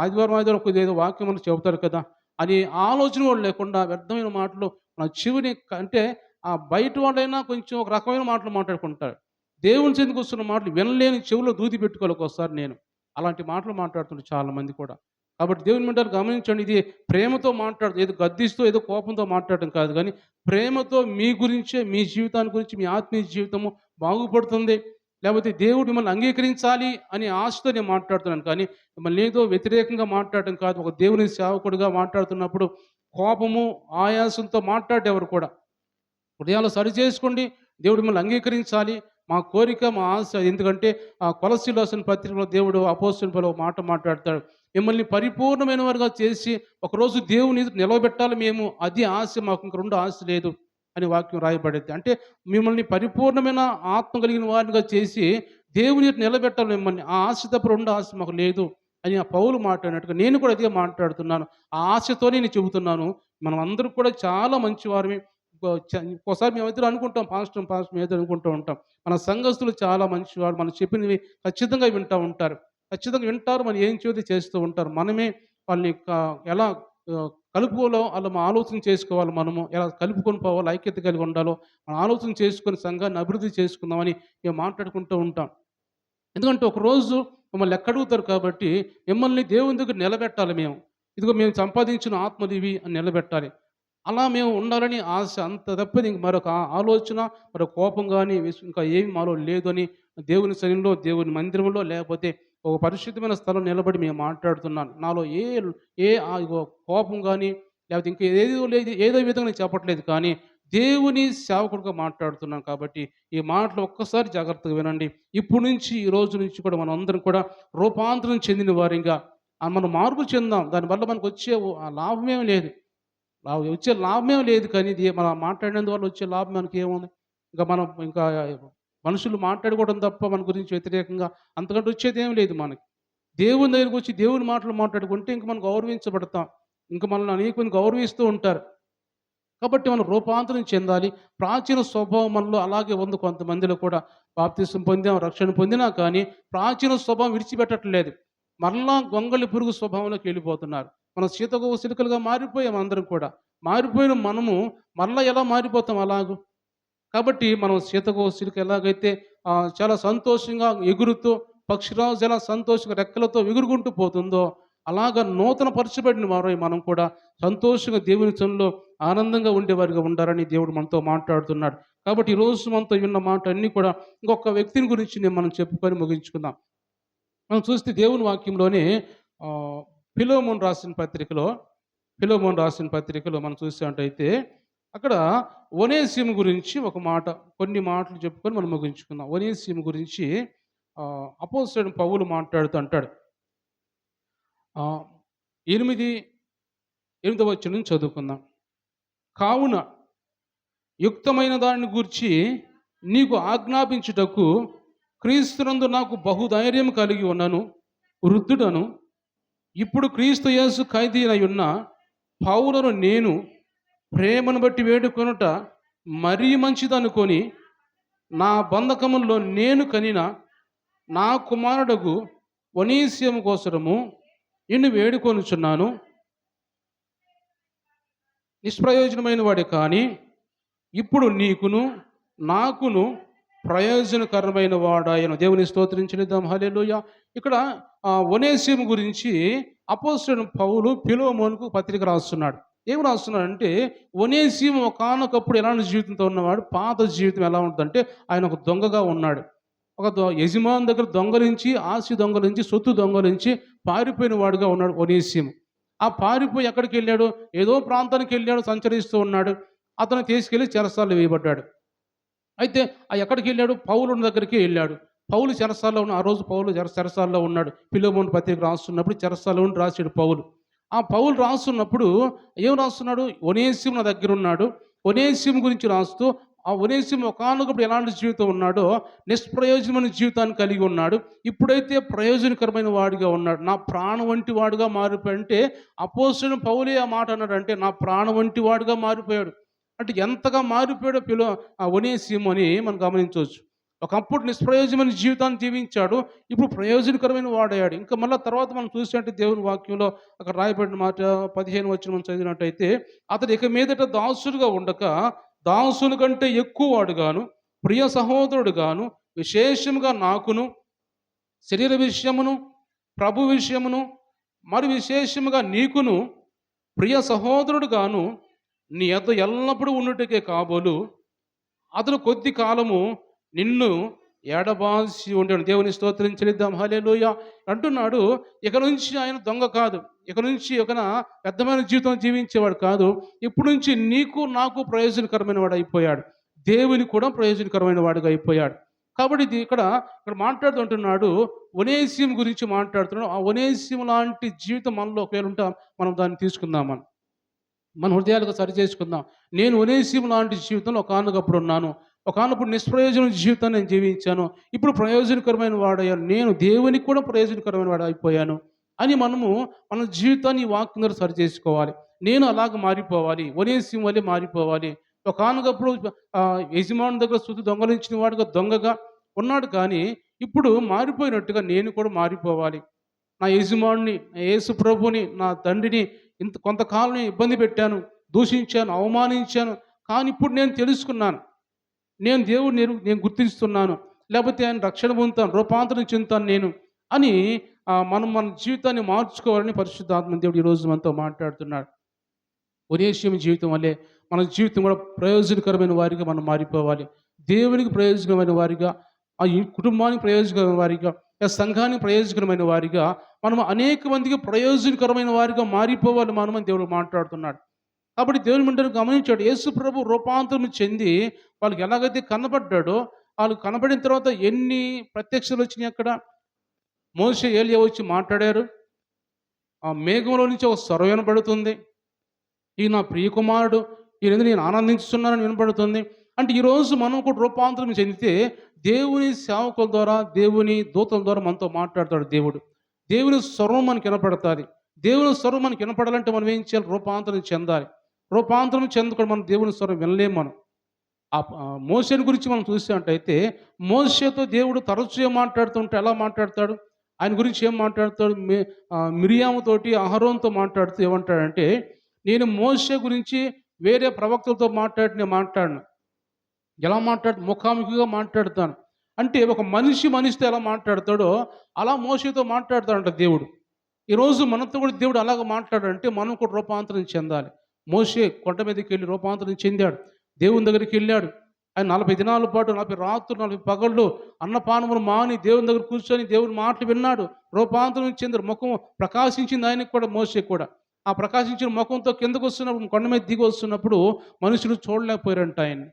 ఆదివారం కొద్దిగా ఏదో వాక్యం అని చెబుతారు కదా అని ఆలోచన కూడా లేకుండా వ్యర్థమైన మాటలు మన చెవిని, అంటే ఆ బయట వాళ్ళైనా కొంచెం ఒక రకమైన మాటలు మాట్లాడుకుంటారు. దేవుని చెందుకు వస్తున్న మాటలు వినలేని చెవిలో దూది పెట్టుకోవాలి ఒక్కోసారి నేను. అలాంటి మాటలు మాట్లాడుతుంటారు చాలామంది కూడా. కాబట్టి దేవుని బిడ్డలు గమనించండి, ఇది ప్రేమతో మాట్లాడుతూ, ఏదో గద్దిస్తూ ఏదో కోపంతో మాట్లాడటం కాదు, కానీ ప్రేమతో మీ గురించే, మీ జీవితాన్ని గురించి, మీ ఆత్మీయ జీవితము బాగుపడుతుంది, లేకపోతే దేవుడు మిమ్మల్ని అంగీకరించాలి అని ఆశతో నేను మాట్లాడుతున్నాను. కానీ మిమ్మల్ని ఏదో వ్యతిరేకంగా మాట్లాడటం కాదు. ఒక దేవుని సేవకుడిగా మాట్లాడుతున్నప్పుడు కోపము, ఆయాసంతో మాట్లాడేవారు కూడా హృదయాలు సరి చేసుకోండి. దేవుడు మిమ్మల్ని అంగీకరించాలి, మా కోరిక, మా ఆశ. ఎందుకంటే ఆ కొలస్సీయులకు రాసిన పత్రికలో దేవుడు అపోస్తలుల పౌలు ఒక మాట మాట్లాడతాడు, మిమ్మల్ని పరిపూర్ణమైన వారుగా చేసి ఒకరోజు దేవుని ఎదుట నిలవబెట్టాలి మేము, అది ఆశ, మాకు ఇంక రెండు ఆశ లేదు అని వాక్యం రాయబడింది. అంటే మిమ్మల్ని పరిపూర్ణమైన ఆత్మ కలిగిన వారిగా చేసి దేవుని ఎదుట నిలబెట్టాలి మిమ్మల్ని, ఆ ఆశ తప్ప రెండు ఆశ మాకు లేదు అని ఆ పౌలు మాట్లాడినట్టుగా నేను కూడా అదే మాట్లాడుతున్నాను. ఆ ఆశతోనే నేను చెబుతున్నాను. మనం అందరూ కూడా చాలా మంచివారమే. ఒక్కోసారి మేమిద్దరు అనుకుంటాం, పాస్టర్ మేమిద్దరు అనుకుంటూ ఉంటాం, మన సంఘస్థులు చాలా మంచివారు, మనం చెప్పినవి ఖచ్చితంగా వింటూ ఉంటారు, ఖచ్చితంగా వింటారు, మనం ఏం చెబితే చేస్తూ ఉంటారు. మనమే వాళ్ళని ఎలా కలుపుకోవాలో అలా మనం ఆలోచన చేసుకోవాలి. మనము ఎలా కలుపుకొని పోవాలో, ఐక్యత కలిగి ఉండాలో మనం ఆలోచన చేసుకొని సంఘాన్ని అభివృద్ధి చేసుకుందామని మేము మాట్లాడుకుంటూ ఉంటాం. ఎందుకంటే ఒకరోజు మమ్మల్ని ఎక్కడుగుతారు కాబట్టి మిమ్మల్ని దేవుని దగ్గర నిలబెట్టాలి మేము. ఇదిగో మేము సంపాదించిన ఆత్మలు ఇవి అని నిలబెట్టాలి. అలా మేము ఉండాలని ఆశ, అంత తప్పది ఇంక మరొక ఆలోచన, మరొక కోపం కానీ ఇంకా ఏమి మాలో లేదు అని దేవుని సన్నిధిలో, దేవుని మందిరంలో, లేకపోతే ఒక పరిశుద్ధమైన స్థలం నిలబడి మేము మాట్లాడుతున్నాను. నాలో ఇగో కోపం కానీ లేకపోతే ఇంకా ఏదో విధంగా నేను చెప్పట్లేదు, కానీ దేవుని సేవకుడిగా మాట్లాడుతున్నాను. కాబట్టి ఈ మాటలు ఒక్కసారి జాగ్రత్తగా వినండి. ఇప్పటి నుంచి, ఈ రోజు నుంచి కూడా మనం అందరం కూడా రూపాంతరం చెందిన వారిగా మనం మార్పు చెందాం. దానివల్ల మనకు వచ్చే లాభమేమి లేదు, వచ్చే లాభమేం లేదు. కానీ ఇది మనం మాట్లాడినందువల్ల వచ్చే లాభం మనకి ఏముంది? ఇంకా మనుషులు మాట్లాడుకోవడం తప్ప మన గురించి వ్యతిరేకంగా అంతకంటే వచ్చేది ఏం లేదు మనకి. దేవుని దగ్గరికి వచ్చి దేవుని మాటలు మాట్లాడుకుంటే ఇంక మనం గౌరవించబడతాం, ఇంకా మనల్ని అనేక మంది గౌరవిస్తూ ఉంటారు. కాబట్టి మనం రూపాంతరం చెందాలి. ప్రాచీన స్వభావం మనలో అలాగే ఉంది. కొంతమందిలో కూడా బాప్తిసం పొందాం, రక్షణ పొందినా కానీ ప్రాచీన స్వభావం విడిచిపెట్టట్లేదు. మరలా గొంగళి పురుగు స్వభావంలోకి వెళ్ళిపోతున్నారు. మనం సీతకోక చిలుకలుగా మారిపోయాం అందరం కూడా. మారిపోయిన మనము మరలా ఎలా మారిపోతాం అలాగూ? కాబట్టి మనం సీతకోక చిలుక ఎలాగైతే చాలా సంతోషంగా ఎగురుతూ, పక్షిరాజు ఎలా సంతోషంగా రెక్కలతో ఎగురుకుంటూ పోతుందో, అలాగా నూతన పరచబడిన వారై మనం కూడా సంతోషంగా దేవుని సన్నిధిలో ఆనందంగా ఉండేవారిగా ఉండాలని దేవుడు మనతో మాట్లాడుతున్నాడు. కాబట్టి ఈరోజు మనతో విన్న మాట అన్నీ కూడా ఇంకొక వ్యక్తిని గురించి మనం చెప్పుకొని ముగించుకుందాం. మనం చూస్తే దేవుని వాక్యంలోనే ఫిలోమోను రాసిన పత్రికలో మనం చూసినట్టయితే అక్కడ ఒనేసిము గురించి ఒక మాట, కొన్ని మాటలు చెప్పుకొని మనం ముగించుకుందాం. ఒనేసిము గురించి అపోస్తలుడైన పౌలు మాట్లాడుతూ అంటాడు. 8వ వచనం చదువుకుందాం. కావున యుక్తమైన దానిని గూర్చి నీకు ఆజ్ఞాపించుటకు క్రీస్తునందు నాకు బహుధైర్యం కలిగి ఉన్నను, వృద్ధుడను, ఇప్పుడు క్రీస్తు యేసు ఖైదీనై ఉన్న పౌలును నేను ప్రేమను బట్టి వేడుకొనుట మరీ మంచిదనుకొని నా బంధకముల్లో నేను కనిన నా కుమారుడగు ఒనేసిము కోసరము నిన్ను వేడుకొనుచున్నాను. నిష్ప్రయోజనమైన వాడే కానీ ఇప్పుడు నీకును నాకును ప్రయోజనకరమైన వాడాయన. దేవుని స్తోత్రించుదాం. హల్లెలూయా. ఇక్కడ ఒనేసిము గురించి అపోస్తలుడైన పౌలు ఫిలెమోనుకు పత్రిక రాస్తున్నాడు. ఏం రాస్తున్నాడంటే, ఒనేసిము ఒకానొకప్పుడు ఎలాంటి జీవితంతో ఉన్నవాడు, పాత జీవితం ఎలా ఉంటుందంటే, ఆయన ఒక దొంగగా ఉన్నాడు. ఒక యజమాని దగ్గర దొంగలించి, ఆస్తి దొంగలించి, సొత్తు దొంగలించి పారిపోయిన వాడుగా ఉన్నాడు ఒనేసిము. ఆ పారిపోయి ఎక్కడికెళ్ళాడు? ఏదో ప్రాంతానికి వెళ్ళాడు, సంచరిస్తూ ఉన్నాడు. అతను తీసుకెళ్ళి చెరసాలలో వేయబడ్డాడు. అయితే ఎక్కడికెళ్ళాడు? పౌలుని దగ్గరికి వెళ్ళాడు. పౌలు చెరసాలలో ఆ రోజు పౌలు చెరసాలలో ఉన్నాడు. ఫిలెమోను పత్రిక రాస్తున్నప్పుడు చెరసాలలో ఉండి రాసాడు పౌలు. ఆ పౌలు రాస్తున్నప్పుడు ఏం రాస్తున్నాడు? ఒనేసిము నా దగ్గర ఉన్నాడు. ఒనేసిము గురించి రాస్తూ, ఆ ఒనేసిము ఒకానొకప్పుడు ఎలాంటి జీవితం ఉన్నాడో, నిష్ప్రయోజనమైన జీవితాన్ని కలిగి ఉన్నాడు. ఇప్పుడైతే ప్రయోజనకరమైన వాడిగా ఉన్నాడు. నా ప్రాణం వంటి వాడుగా మారిపోయాడు. అంటే అపోస్తలుడైన పౌలే ఆ మాట అన్నాడంటే, నా ప్రాణం వంటి వాడుగా మారిపోయాడు. అంటే ఎంతగా మారిపోయాడో ఒనేసిము అని మనం గమనించవచ్చు. ఒకప్పుడు నిష్ప్రయోజనమైన జీవితాన్ని జీవించాడు. ఇప్పుడు ప్రయోజనకరమైన వాడయ్యాడు. ఇంకా మళ్ళా తర్వాత మనం చూసినట్టు దేవుని వాక్యంలో అక్కడ రాయబడిన మాట 15 వచనం మనం చదివినట్టయితే, అతడు ఇక మీదట దాసుడుగా ఉండక దాసుల కంటే ఎక్కువ వాడుగాను, ప్రియ సహోదరుడుగాను, విశేషముగా నాకును శరీర విషయమును, ప్రభు విషయమును, మరి విశేషముగా నీకును ప్రియ సహోదరుడుగాను నీ యొద్ద ఎల్లప్పుడూ ఉండుటకే కాబోలు అతడు కొద్ది కాలము నిన్ను ఎడబాసి ఉంటాడు. దేవుని స్తోత్రం చెల్లిద్దాం. హల్లెలూయా అంటున్నాడు. ఇక నుంచి ఆయన దొంగ కాదు. ఇక నుంచి ఒక పెద్దమైన జీవితం జీవించేవాడు కాదు. ఇప్పటి నుంచి నీకు నాకు ప్రయోజనకరమైన వాడు అయిపోయాడు. దేవుని కూడా ప్రయోజనకరమైన వాడుగా అయిపోయాడు. కాబట్టి ఇది ఇక్కడ మాట్లాడుతుంటున్నాడు. ఒనేసిము గురించి మాట్లాడుతున్నాడు. ఆ ఒనేసిము లాంటి జీవితం మనలో ఒకవేళ ఉంటే మనం దాన్ని తీసుకుందాం. మన హృదయాలకు సరి చేసుకుందాం. నేను ఒనేసిము లాంటి జీవితంలో ఒకానొకప్పుడు ఉన్నాను. ఒకానొకప్పుడు నిష్ప్రయోజన జీవితాన్ని నేను జీవించాను. ఇప్పుడు ప్రయోజనకరమైన వాడయ్యాను. నేను దేవునికి కూడా ప్రయోజనకరమైన వాడు అయిపోయాను అని మన జీవితాన్ని ఈ వాక్యం ద్వారా సరి చేసుకోవాలి. నేను అలాగ మారిపోవాలి. ఒనేసిము వలె మారిపోవాలి. ఒకానొకప్పుడు యజమాని దగ్గర సొత్తు దొంగలించిన వాడుగా దొంగగా ఉన్నాడు. కానీ ఇప్పుడు మారిపోయినట్టుగా నేను కూడా మారిపోవాలి. నా యజమానుని, నా యేసు ప్రభుని, నా తండ్రిని కొంతకాలం ఇబ్బంది పెట్టాను, దూషించాను, అవమానించాను. కానీ ఇప్పుడు నేను తెలుసుకున్నాను. నేను దేవుడిని నేను గుర్తిస్తున్నాను. లేకపోతే ఆయన రక్షణ పొందుతాను, రూపాంతరం చెందుతాను నేను అని మన జీవితాన్ని మార్చుకోవాలని పరిశుద్ధాత్మ దేవుడు ఈరోజు మనతో మాట్లాడుతున్నాడు. ఒనేసిము జీవితం వల్లే మన జీవితం కూడా ప్రయోజనకరమైన వారిగా మనం మారిపోవాలి. దేవునికి ప్రయోజనమైన వారిగా, ఈ కుటుంబానికి ప్రయోజనకరమైన వారిగా, సంఘానికి ప్రయోజనకరమైన వారిగా, మనం అనేక మందికి ప్రయోజనకరమైన వారిగా మారిపోవాలి మనమని దేవుడు మాట్లాడుతున్నాడు. కాబట్టి దేవుని బిడ్డలు గమనించాడు. యేసు ప్రభు రూపాంతరం చెంది వాళ్ళకి ఎలాగైతే కనబడ్డాడో, వాళ్ళు కనబడిన తర్వాత ఎన్ని ప్రత్యక్షలు వచ్చినాయి అక్కడ. మోషే ఏలియా వచ్చి మాట్లాడారు. ఆ మేఘంలో నుంచి ఒక స్వరం వినబడుతుంది. ఈ నా ప్రియకుమారుడు, ఈయన నేను ఆనందించుతున్నానని వినపడుతుంది. అంటే ఈరోజు మనం కూడా రూపాంతరం చెందితే దేవుని సేవకుల ద్వారా, దేవుని దూతల ద్వారా మనతో మాట్లాడతాడు దేవుడు. దేవుని స్వరం మనకి వినపడతాది. దేవుని స్వరం మనకి వినపడాలంటే మనం ఏం చేయాలి? రూపాంతరం చెందాలి. రూపాంతరం చెందకుండా మనం దేవుని స్వరం వినలేము మనం. మోషేని గురించి మనం చూసినట్టయితే, మోషేతో దేవుడు తరచుగా మాట్లాడుతుంటే ఎలా మాట్లాడతాడు? ఆయన గురించి ఏం మాట్లాడతాడు? మిరియాముతోటి, అహరోన్తో మాట్లాడుతూ ఏమంటాడంటే, నేను మోషే గురించి వేరే ప్రవక్తలతో నేను మాట్లాడను. ఎలా ముఖాముఖిగా మాట్లాడతాను. అంటే ఒక మనిషితో ఎలా మాట్లాడతాడో అలా మోషేతో మాట్లాడతాడంట దేవుడు. ఈరోజు మనతో కూడా దేవుడు అలాగ మాట్లాడాడంటే మనం కూడా రూపాంతరం చెందాలి. మోషే కొండ మీదకి వెళ్ళి రూపాంతరం చెందాడు. దేవుని దగ్గరికి వెళ్ళాడు. ఆయన 40 దినాల పాటు, 40 రాత్రులు, 40 పగళ్ళు అన్నపానములు మాని దేవుని దగ్గర కూర్చొని దేవుని మాటలు విన్నాడు. రూపాంతరం చెందాడు. ముఖం ప్రకాశించింది ఆయనకు కూడా, మోషే కూడా. ఆ ప్రకాశించిన ముఖంతో కిందకు వస్తున్నప్పుడు, కొండ మీద దిగి వస్తున్నప్పుడు మనుషులు చూడలేకపోయారంట ఆయన్ని.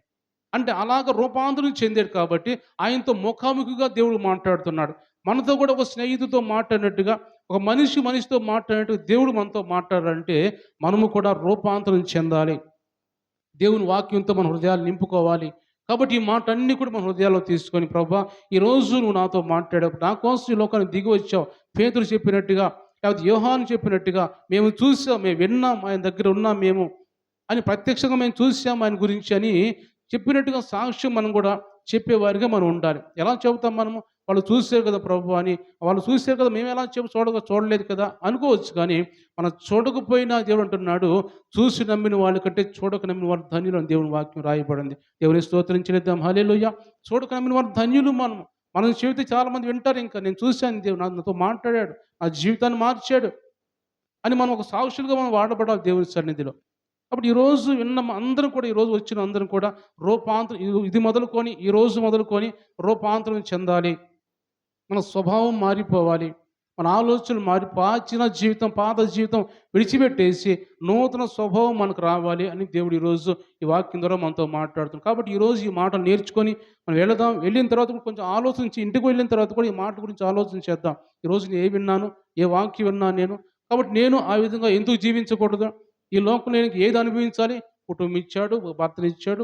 అంటే అలాగ రూపాంతరం చెందాడు. కాబట్టి ఆయనతో ముఖాముఖిగా దేవుడు మాట్లాడుతున్నాడు. మనతో కూడా ఒక స్నేహితుతో మాట్లాడినట్టుగా, ఒక మనిషితో మాట్లాడినట్టుగా దేవుడు మనతో మాట్లాడాలంటే మనము కూడా రూపాంతరం చెందాలి. దేవుని వాక్యంతో మన హృదయాలు నింపుకోవాలి. కాబట్టి ఈ మాట అన్నీ కూడా మన హృదయాల్లో తీసుకొని, ప్రభువా ఈరోజు నువ్వు నాతో మాట్లాడావు, నా కోసం ఈ లోకానికి దిగి వచ్చావు. పేతురు చెప్పినట్టుగా, లేకపోతే యోహాను చెప్పినట్టుగా మేము చూసాం, మేము విన్నాం, ఆయన దగ్గర ఉన్నాం మేము అని, ప్రత్యక్షంగా మేము చూసాం ఆయన గురించి అని చెప్పినట్టుగా సాక్ష్యం మనం కూడా చెప్పేవారిగా మనం ఉండాలి. ఎలా చెబుతాం మనము? వాళ్ళు చూసారు కదా ప్రభు అని, వాళ్ళు చూసారు కదా మేము ఎలా చూడలేదు కదా అనుకోవచ్చు. కానీ మనం చూడకపోయినా దేవుడు అంటున్నాడు, చూసి నమ్మిన వాళ్ళ కంటే చూడక నమ్మిన వారు ధన్యులు అని దేవుని వాక్యం రాయబడింది. దేవుని స్తోత్రించేద్దాం. హల్లెలూయా. చూడక నమ్మిన వారు ధన్యులు. మనం చెబితే చాలామంది వింటారు. ఇంకా నేను చూశాను, దేవుడు నాతో మాట్లాడాడు, నా జీవితాన్ని మార్చాడు అని మనం ఒక సాక్షులుగా మనం వాడబడాలి దేవుని సన్నిధిలో. కాబట్టి ఈరోజు విన్న అందరం కూడా, ఈరోజు వచ్చిన అందరం కూడా ఇది మొదలుకొని, ఈరోజు మొదలుకొని రూపాంతరం చెందాలి. మన స్వభావం మారిపోవాలి. మన ఆలోచనలు పాత జీవితం విడిచిపెట్టేసి నూతన స్వభావం మనకు రావాలి అని దేవుడు ఈరోజు ఈ వాక్యం ద్వారా మనతో మాట్లాడుతున్నాడు. కాబట్టి ఈరోజు ఈ మాటలు నేర్చుకొని మనం వెళ్ళిన తర్వాత కొంచెం ఆలోచించి, ఇంటికి వెళ్ళిన తర్వాత కూడా ఈ మాట గురించి ఆలోచన చేద్దాం. ఈరోజు నేను విన్నాను, ఏ వాక్యం విన్నాను నేను, కాబట్టి నేను ఆ విధంగా ఎందుకు జీవించకూడదు? ఈ లోకంలో నేను ఏది అనుభవించాలి? కుటుంబం ఇచ్చాడు, భర్తనిచ్చాడు,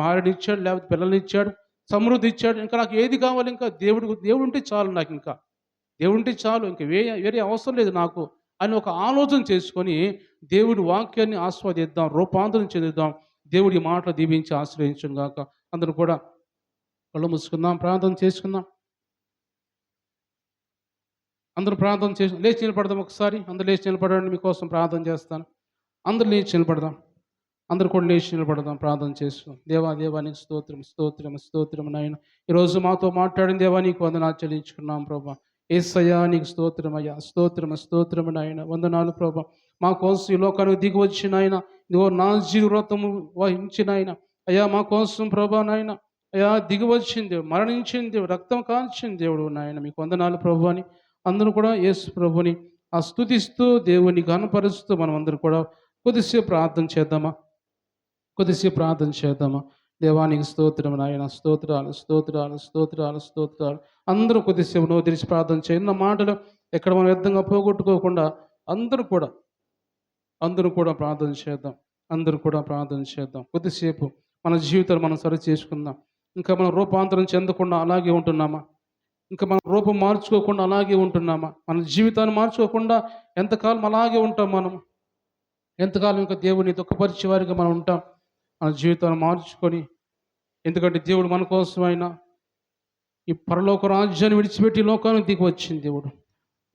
భార్యనిచ్చాడు, లేకపోతే పిల్లల్నిచ్చాడు, సమృద్ధి ఇచ్చాడు. ఇంకా నాకు ఏది కావాలి? ఇంకా దేవుడు ఉంటే చాలు, నాకు ఇంకా దేవుడు ఉంటే చాలు, ఇంకా వేరే అవసరం లేదు నాకు అని ఒక ఆలోచన చేసుకొని దేవుడి వాక్యాన్ని ఆస్వాదిద్దాం, రూపాంతరం చెందుదాం. దేవుడి మాటలు దీవించి ఆశ్రయించును గాక. అందరూ కూడా కళ్ళు మూసుకుందాం, ప్రార్థన చేసుకుందాం. అందరూ ప్రార్థన చేసి లేచి నిలబడదాం. ఒకసారి అందరూ లేచి నిలబడండి, మీకోసం ప్రార్థన చేస్తాను. అందరూ లేచి నిలబడదాం. అందరూ కూడా లేచి నిలబడదాం, ప్రార్థన చేస్తాం. దేవానికి స్తోత్రం నాయన. ఈరోజు మాతో మాట్లాడిన దేవా నీకు వందనాలు చెల్లించుకున్నాం ప్రభా. యేసయ్యా నీకు స్తోత్రమయ్యా, స్తోత్రము నాయన. వందనాలు ప్రభా. మా కోసం ఈ లోకానికి దిగి వచ్చిన ఆయన, ఇదిగో నా జీవితము వహించిన ఆయన అయ్యా, మా కోసం ప్రభా నాయన అయ్యా దిగి వచ్చింది, మరణించింది, రక్తం కాల్చింది దేవుడు నాయన. మీకు వందనాలు ప్రభు అని అందరూ కూడా యేసు ప్రభుని స్తుతిస్తూ దేవుని ఘనపరుస్తూ మనం అందరూ కూడా కొద్దిసేపు ప్రార్థన చేద్దామా. దేవానికి స్తోత్రం నాయన. స్తోత్రాలు. అందరూ కొద్దిసేపు నోరు తెరిచి ప్రార్థన చేయండి. నా మాటలు ఎక్కడ మనం వ్యర్థంగా పోగొట్టుకోకుండా అందరూ కూడా ప్రార్థన చేద్దాం. కొద్దిసేపు మన జీవితాలు మనం సరి చేసుకుందాం. ఇంకా మనం రూపాంతరం చెందకుండా అలాగే ఉంటున్నామా? ఇంకా మనం రూపం మార్చుకోకుండా అలాగే ఉంటున్నామా? మన జీవితాన్ని మార్చుకోకుండా ఎంతకాలం అలాగే ఉంటాం మనం? ఎంతకాలం ఇంకా దేవుని దుఃఖపరిచే వారిగా మనం ఉంటాం? మన జీవితాన్ని మార్చుకొని, ఎందుకంటే దేవుడు మన కోసమైనా ఈ పరలోక రాజ్యాన్ని విడిచిపెట్టి లోకానికి దిగి వచ్చింది దేవుడు.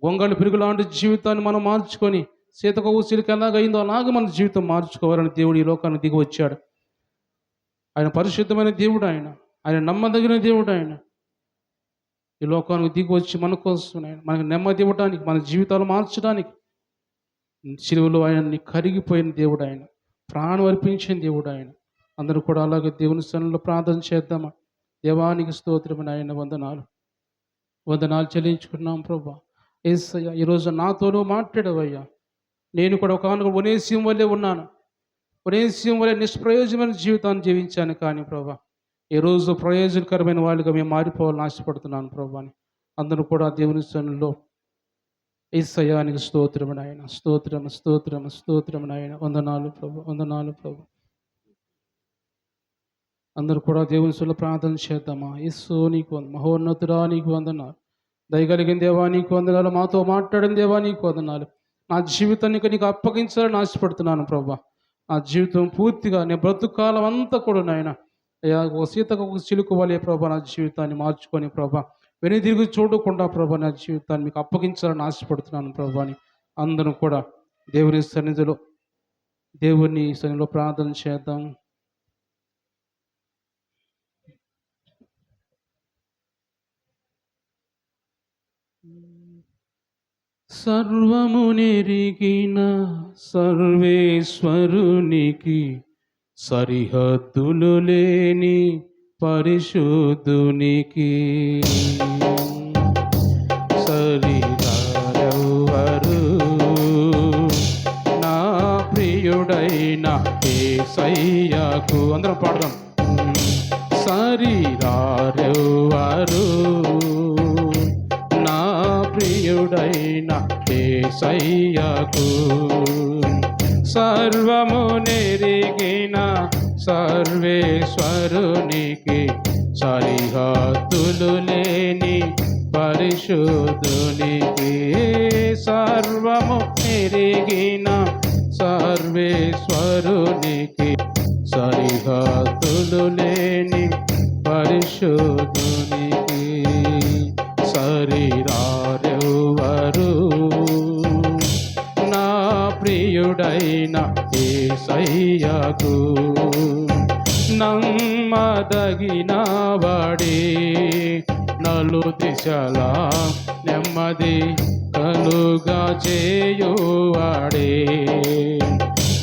గొంగళి పిరుగు లాంటి జీవితాన్ని మనం మార్చుకొని, సీతకు ఊసిలికి ఎలాగైందో అలాగే మన జీవితం మార్చుకోవాలని దేవుడు ఈ లోకానికి దిగి వచ్చాడు. ఆయన పరిశుద్ధమైన దేవుడు, ఆయన నమ్మదగిన దేవుడు. ఆయన ఈ లోకానికి దిగి వచ్చి మన కోసం మనకు నెమ్మది ఇవ్వడానికి, మన జీవితాలు మార్చడానికి శిలువలో ఆయన్ని కరిగిపోయిన దేవుడు, ఆయన ప్రాణం అర్పించిన దేవుడు. ఆయన అందరూ కూడా అలాగే దేవుని సన్నిధిలో ప్రార్థన చేద్దామా. దేవానికి స్తోత్రం నాయన. వందనాలు చెల్లించుకున్నాం ప్రభా. యేసయ్యా ఈరోజు నాతోనూ మాట్లాడవయ్యా. నేను కూడా ఒకనొక ఒనేసియం వల్లే ఉన్నాను. ఒనేసియం వల్లే నిష్ప్రయోజనమైన జీవితాన్ని జీవించాను. కానీ ప్రభా ఈరోజు ప్రయోజనకరమైన వాళ్ళుగా మేము మారిపోవాలని ఆశపడుతున్నాను ప్రభా అని అందరూ కూడా దేవుని సన్నిధిలో యేసయ్యానికి స్తోత్రం నాయన. స్తోత్రం నాయన. వందనాలు ప్రభు. అందరూ కూడా దేవుని సన్నిధిలో ప్రార్థన చేద్దామా. యేసు నీకు మహోన్నతుడా నీకు వందనాలు. దయగలిగిన దేవా నీకు వందనాలు. మాతో మాట్లాడిన దేవా నీకు వందనాలు. నా జీవితాన్ని నీకు అప్పగించాలని ఆశపడుతున్నాను ప్రభా. నా జీవితం పూర్తిగా నేను బ్రతుకాలం అంతా కూడా నాయన అయ్యా ఒక సీతకు ఒక చిలుకు వలే ప్రభా నా జీవితాన్ని మార్చుకొని ప్రభా వెనుదిరిగి చూడకుండా ప్రభా నా జీవితాన్ని మీకు అప్పగించాలని ఆశపడుతున్నాను ప్రభా అని అందరూ కూడా దేవుని సన్నిధిలో ప్రార్థన చేద్దాం. సర్వము నెరిగిన సర్వేశ్వరునికి సరిహద్దులు లేని పరిశుద్ధునికి సరిదారెవ్వరు నా ప్రియుడైన యేసయ్యకు. అందరం పాడదాం. సరిదారెవ్వరు నా ప్రియుడైన యేసయ్యకు. సర్వము నెరిగిన సర్వేశ్వరునికి సరిహద్దులు లేని పరిశుద్ధునికి. సర్వము నెరిగిన సర్వేశ్వరునికి సరిహద్దులు లేని పరిశుద్ధునికి. సరిరారెవ్వరు నా ప్రియుడైన యేసయ్యకు. నమ్మదగిన వాడే నలు దిశలా నెమ్మది కలుగా చేయువాడే.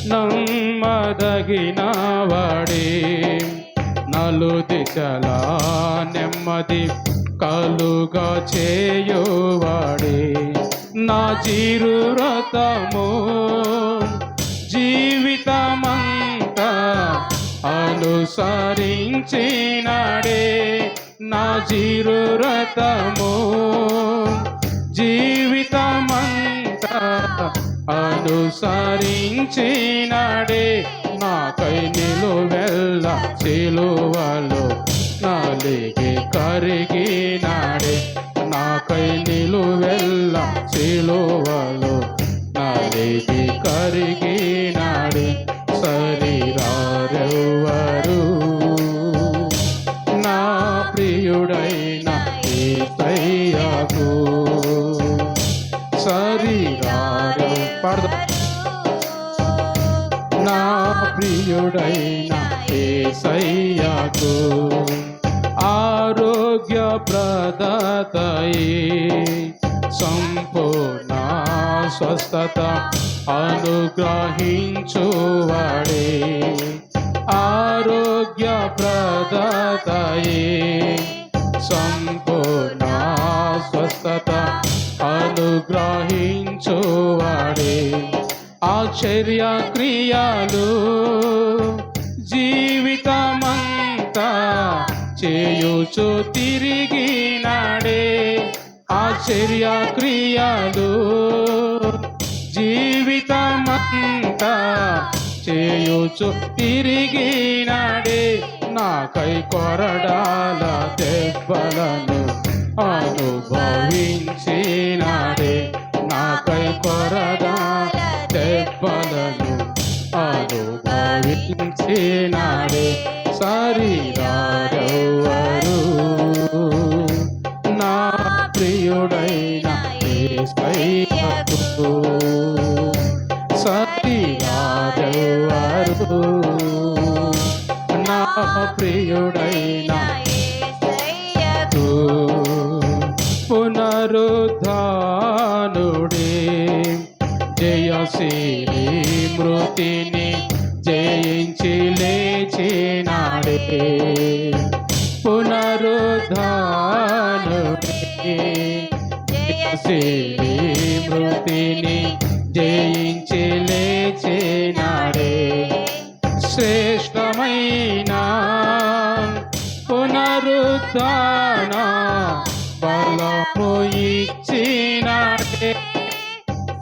నమ్మదగిన వాడే నలు దిశలా నెమ్మది కలుగా చేయువాడే. నా జీరు వ్రతము జీవితమంతా అనుసరించినాడే. నా జీరు వ్రతము జీవితమంతా అనుసరించినాడే. నాకై నిలువెల్ల సిలువలో నలిగి కరిగినాడే. నాకై నిలువెల్ల సిలువలో నలిగి కరిగినాడే. సరిరారెవ్వరు నా ప్రియుడైన యేసయ్యకు. సరిరారెవ్వరు నా ప్రియుడైన యేసయ్యకు. ఆరోగ్య ప్రదాతయే సంపూర్ణ స్వస్థత అనుగ్రహించువాడే. ఆరోగ్య ప్రదాతయే సంపూర్ణ స్వస్థత అనుగ్రహించువాడే. ఆశ్చర్య క్రియలు జీవితమంతా చేయుచు తిరిగినాడే. ఆశ్చర్య క్రియలు జీవితమంతా చేయుచు తిరిగినాడే. నాకై కొరడాల దెబ్బలను అనుభవించినాడే. నాకై కొరడాల దెబ్బలను అనుభవించినాడే. సరిరారెవ్వరు నా ప్రియుడైన యేసయ్యకు. సరిరారెవ్వరు నా ప్రియుడైన యేసయ్యకు. పునరుద్ధానుడే జయశీలి మృతిని జయించి లేచినాడే. పునరుద్ధానుడే జయశీలి మృతిని జయించి లేచినాడే. శ్రేష్టమైన పునరుద్ధాన బలము ఇచ్చినాడే.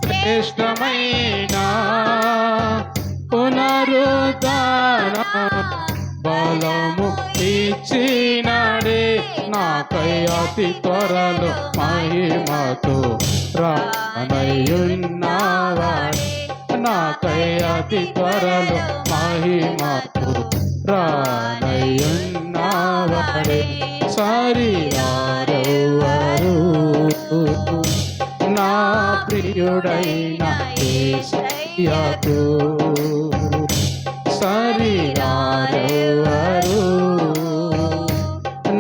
శ్రేష్టమైన పునరుద్ధాన బలము ఇచ్చినాడే. నాకై అతి త్వరలో మహిమతో రానయ్యున్నవాడే. నాకై అతి త్వరలో మహిమతో రానయ్యున్నవాడే. సరిరారెవ్వరు నా ప్రియుడైన యేసయ్యకు. సరిరారెవ్వరు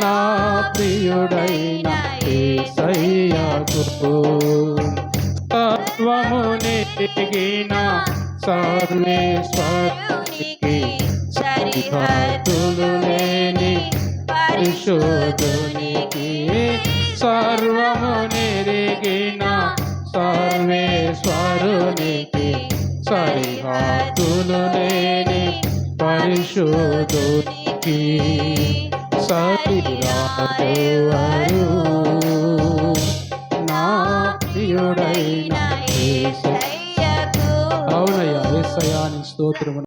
నా ప్రియుడైన యేసయ్యకు. సర్వము నెరిగిన సర్వేశ్వరునికి సరిహద్దులు లేని పరిశుద్ధునికి. సర్వము నెరిగిన సర్వేశ్వరునికి సరిహద్దులు లేని పరిశుద్ధునికి. సరిరారెవ్వరు నా ప్రియుడైన యేసయ్యకు. అవునయ్యా యేసయ్యా నీ స్తోత్రము.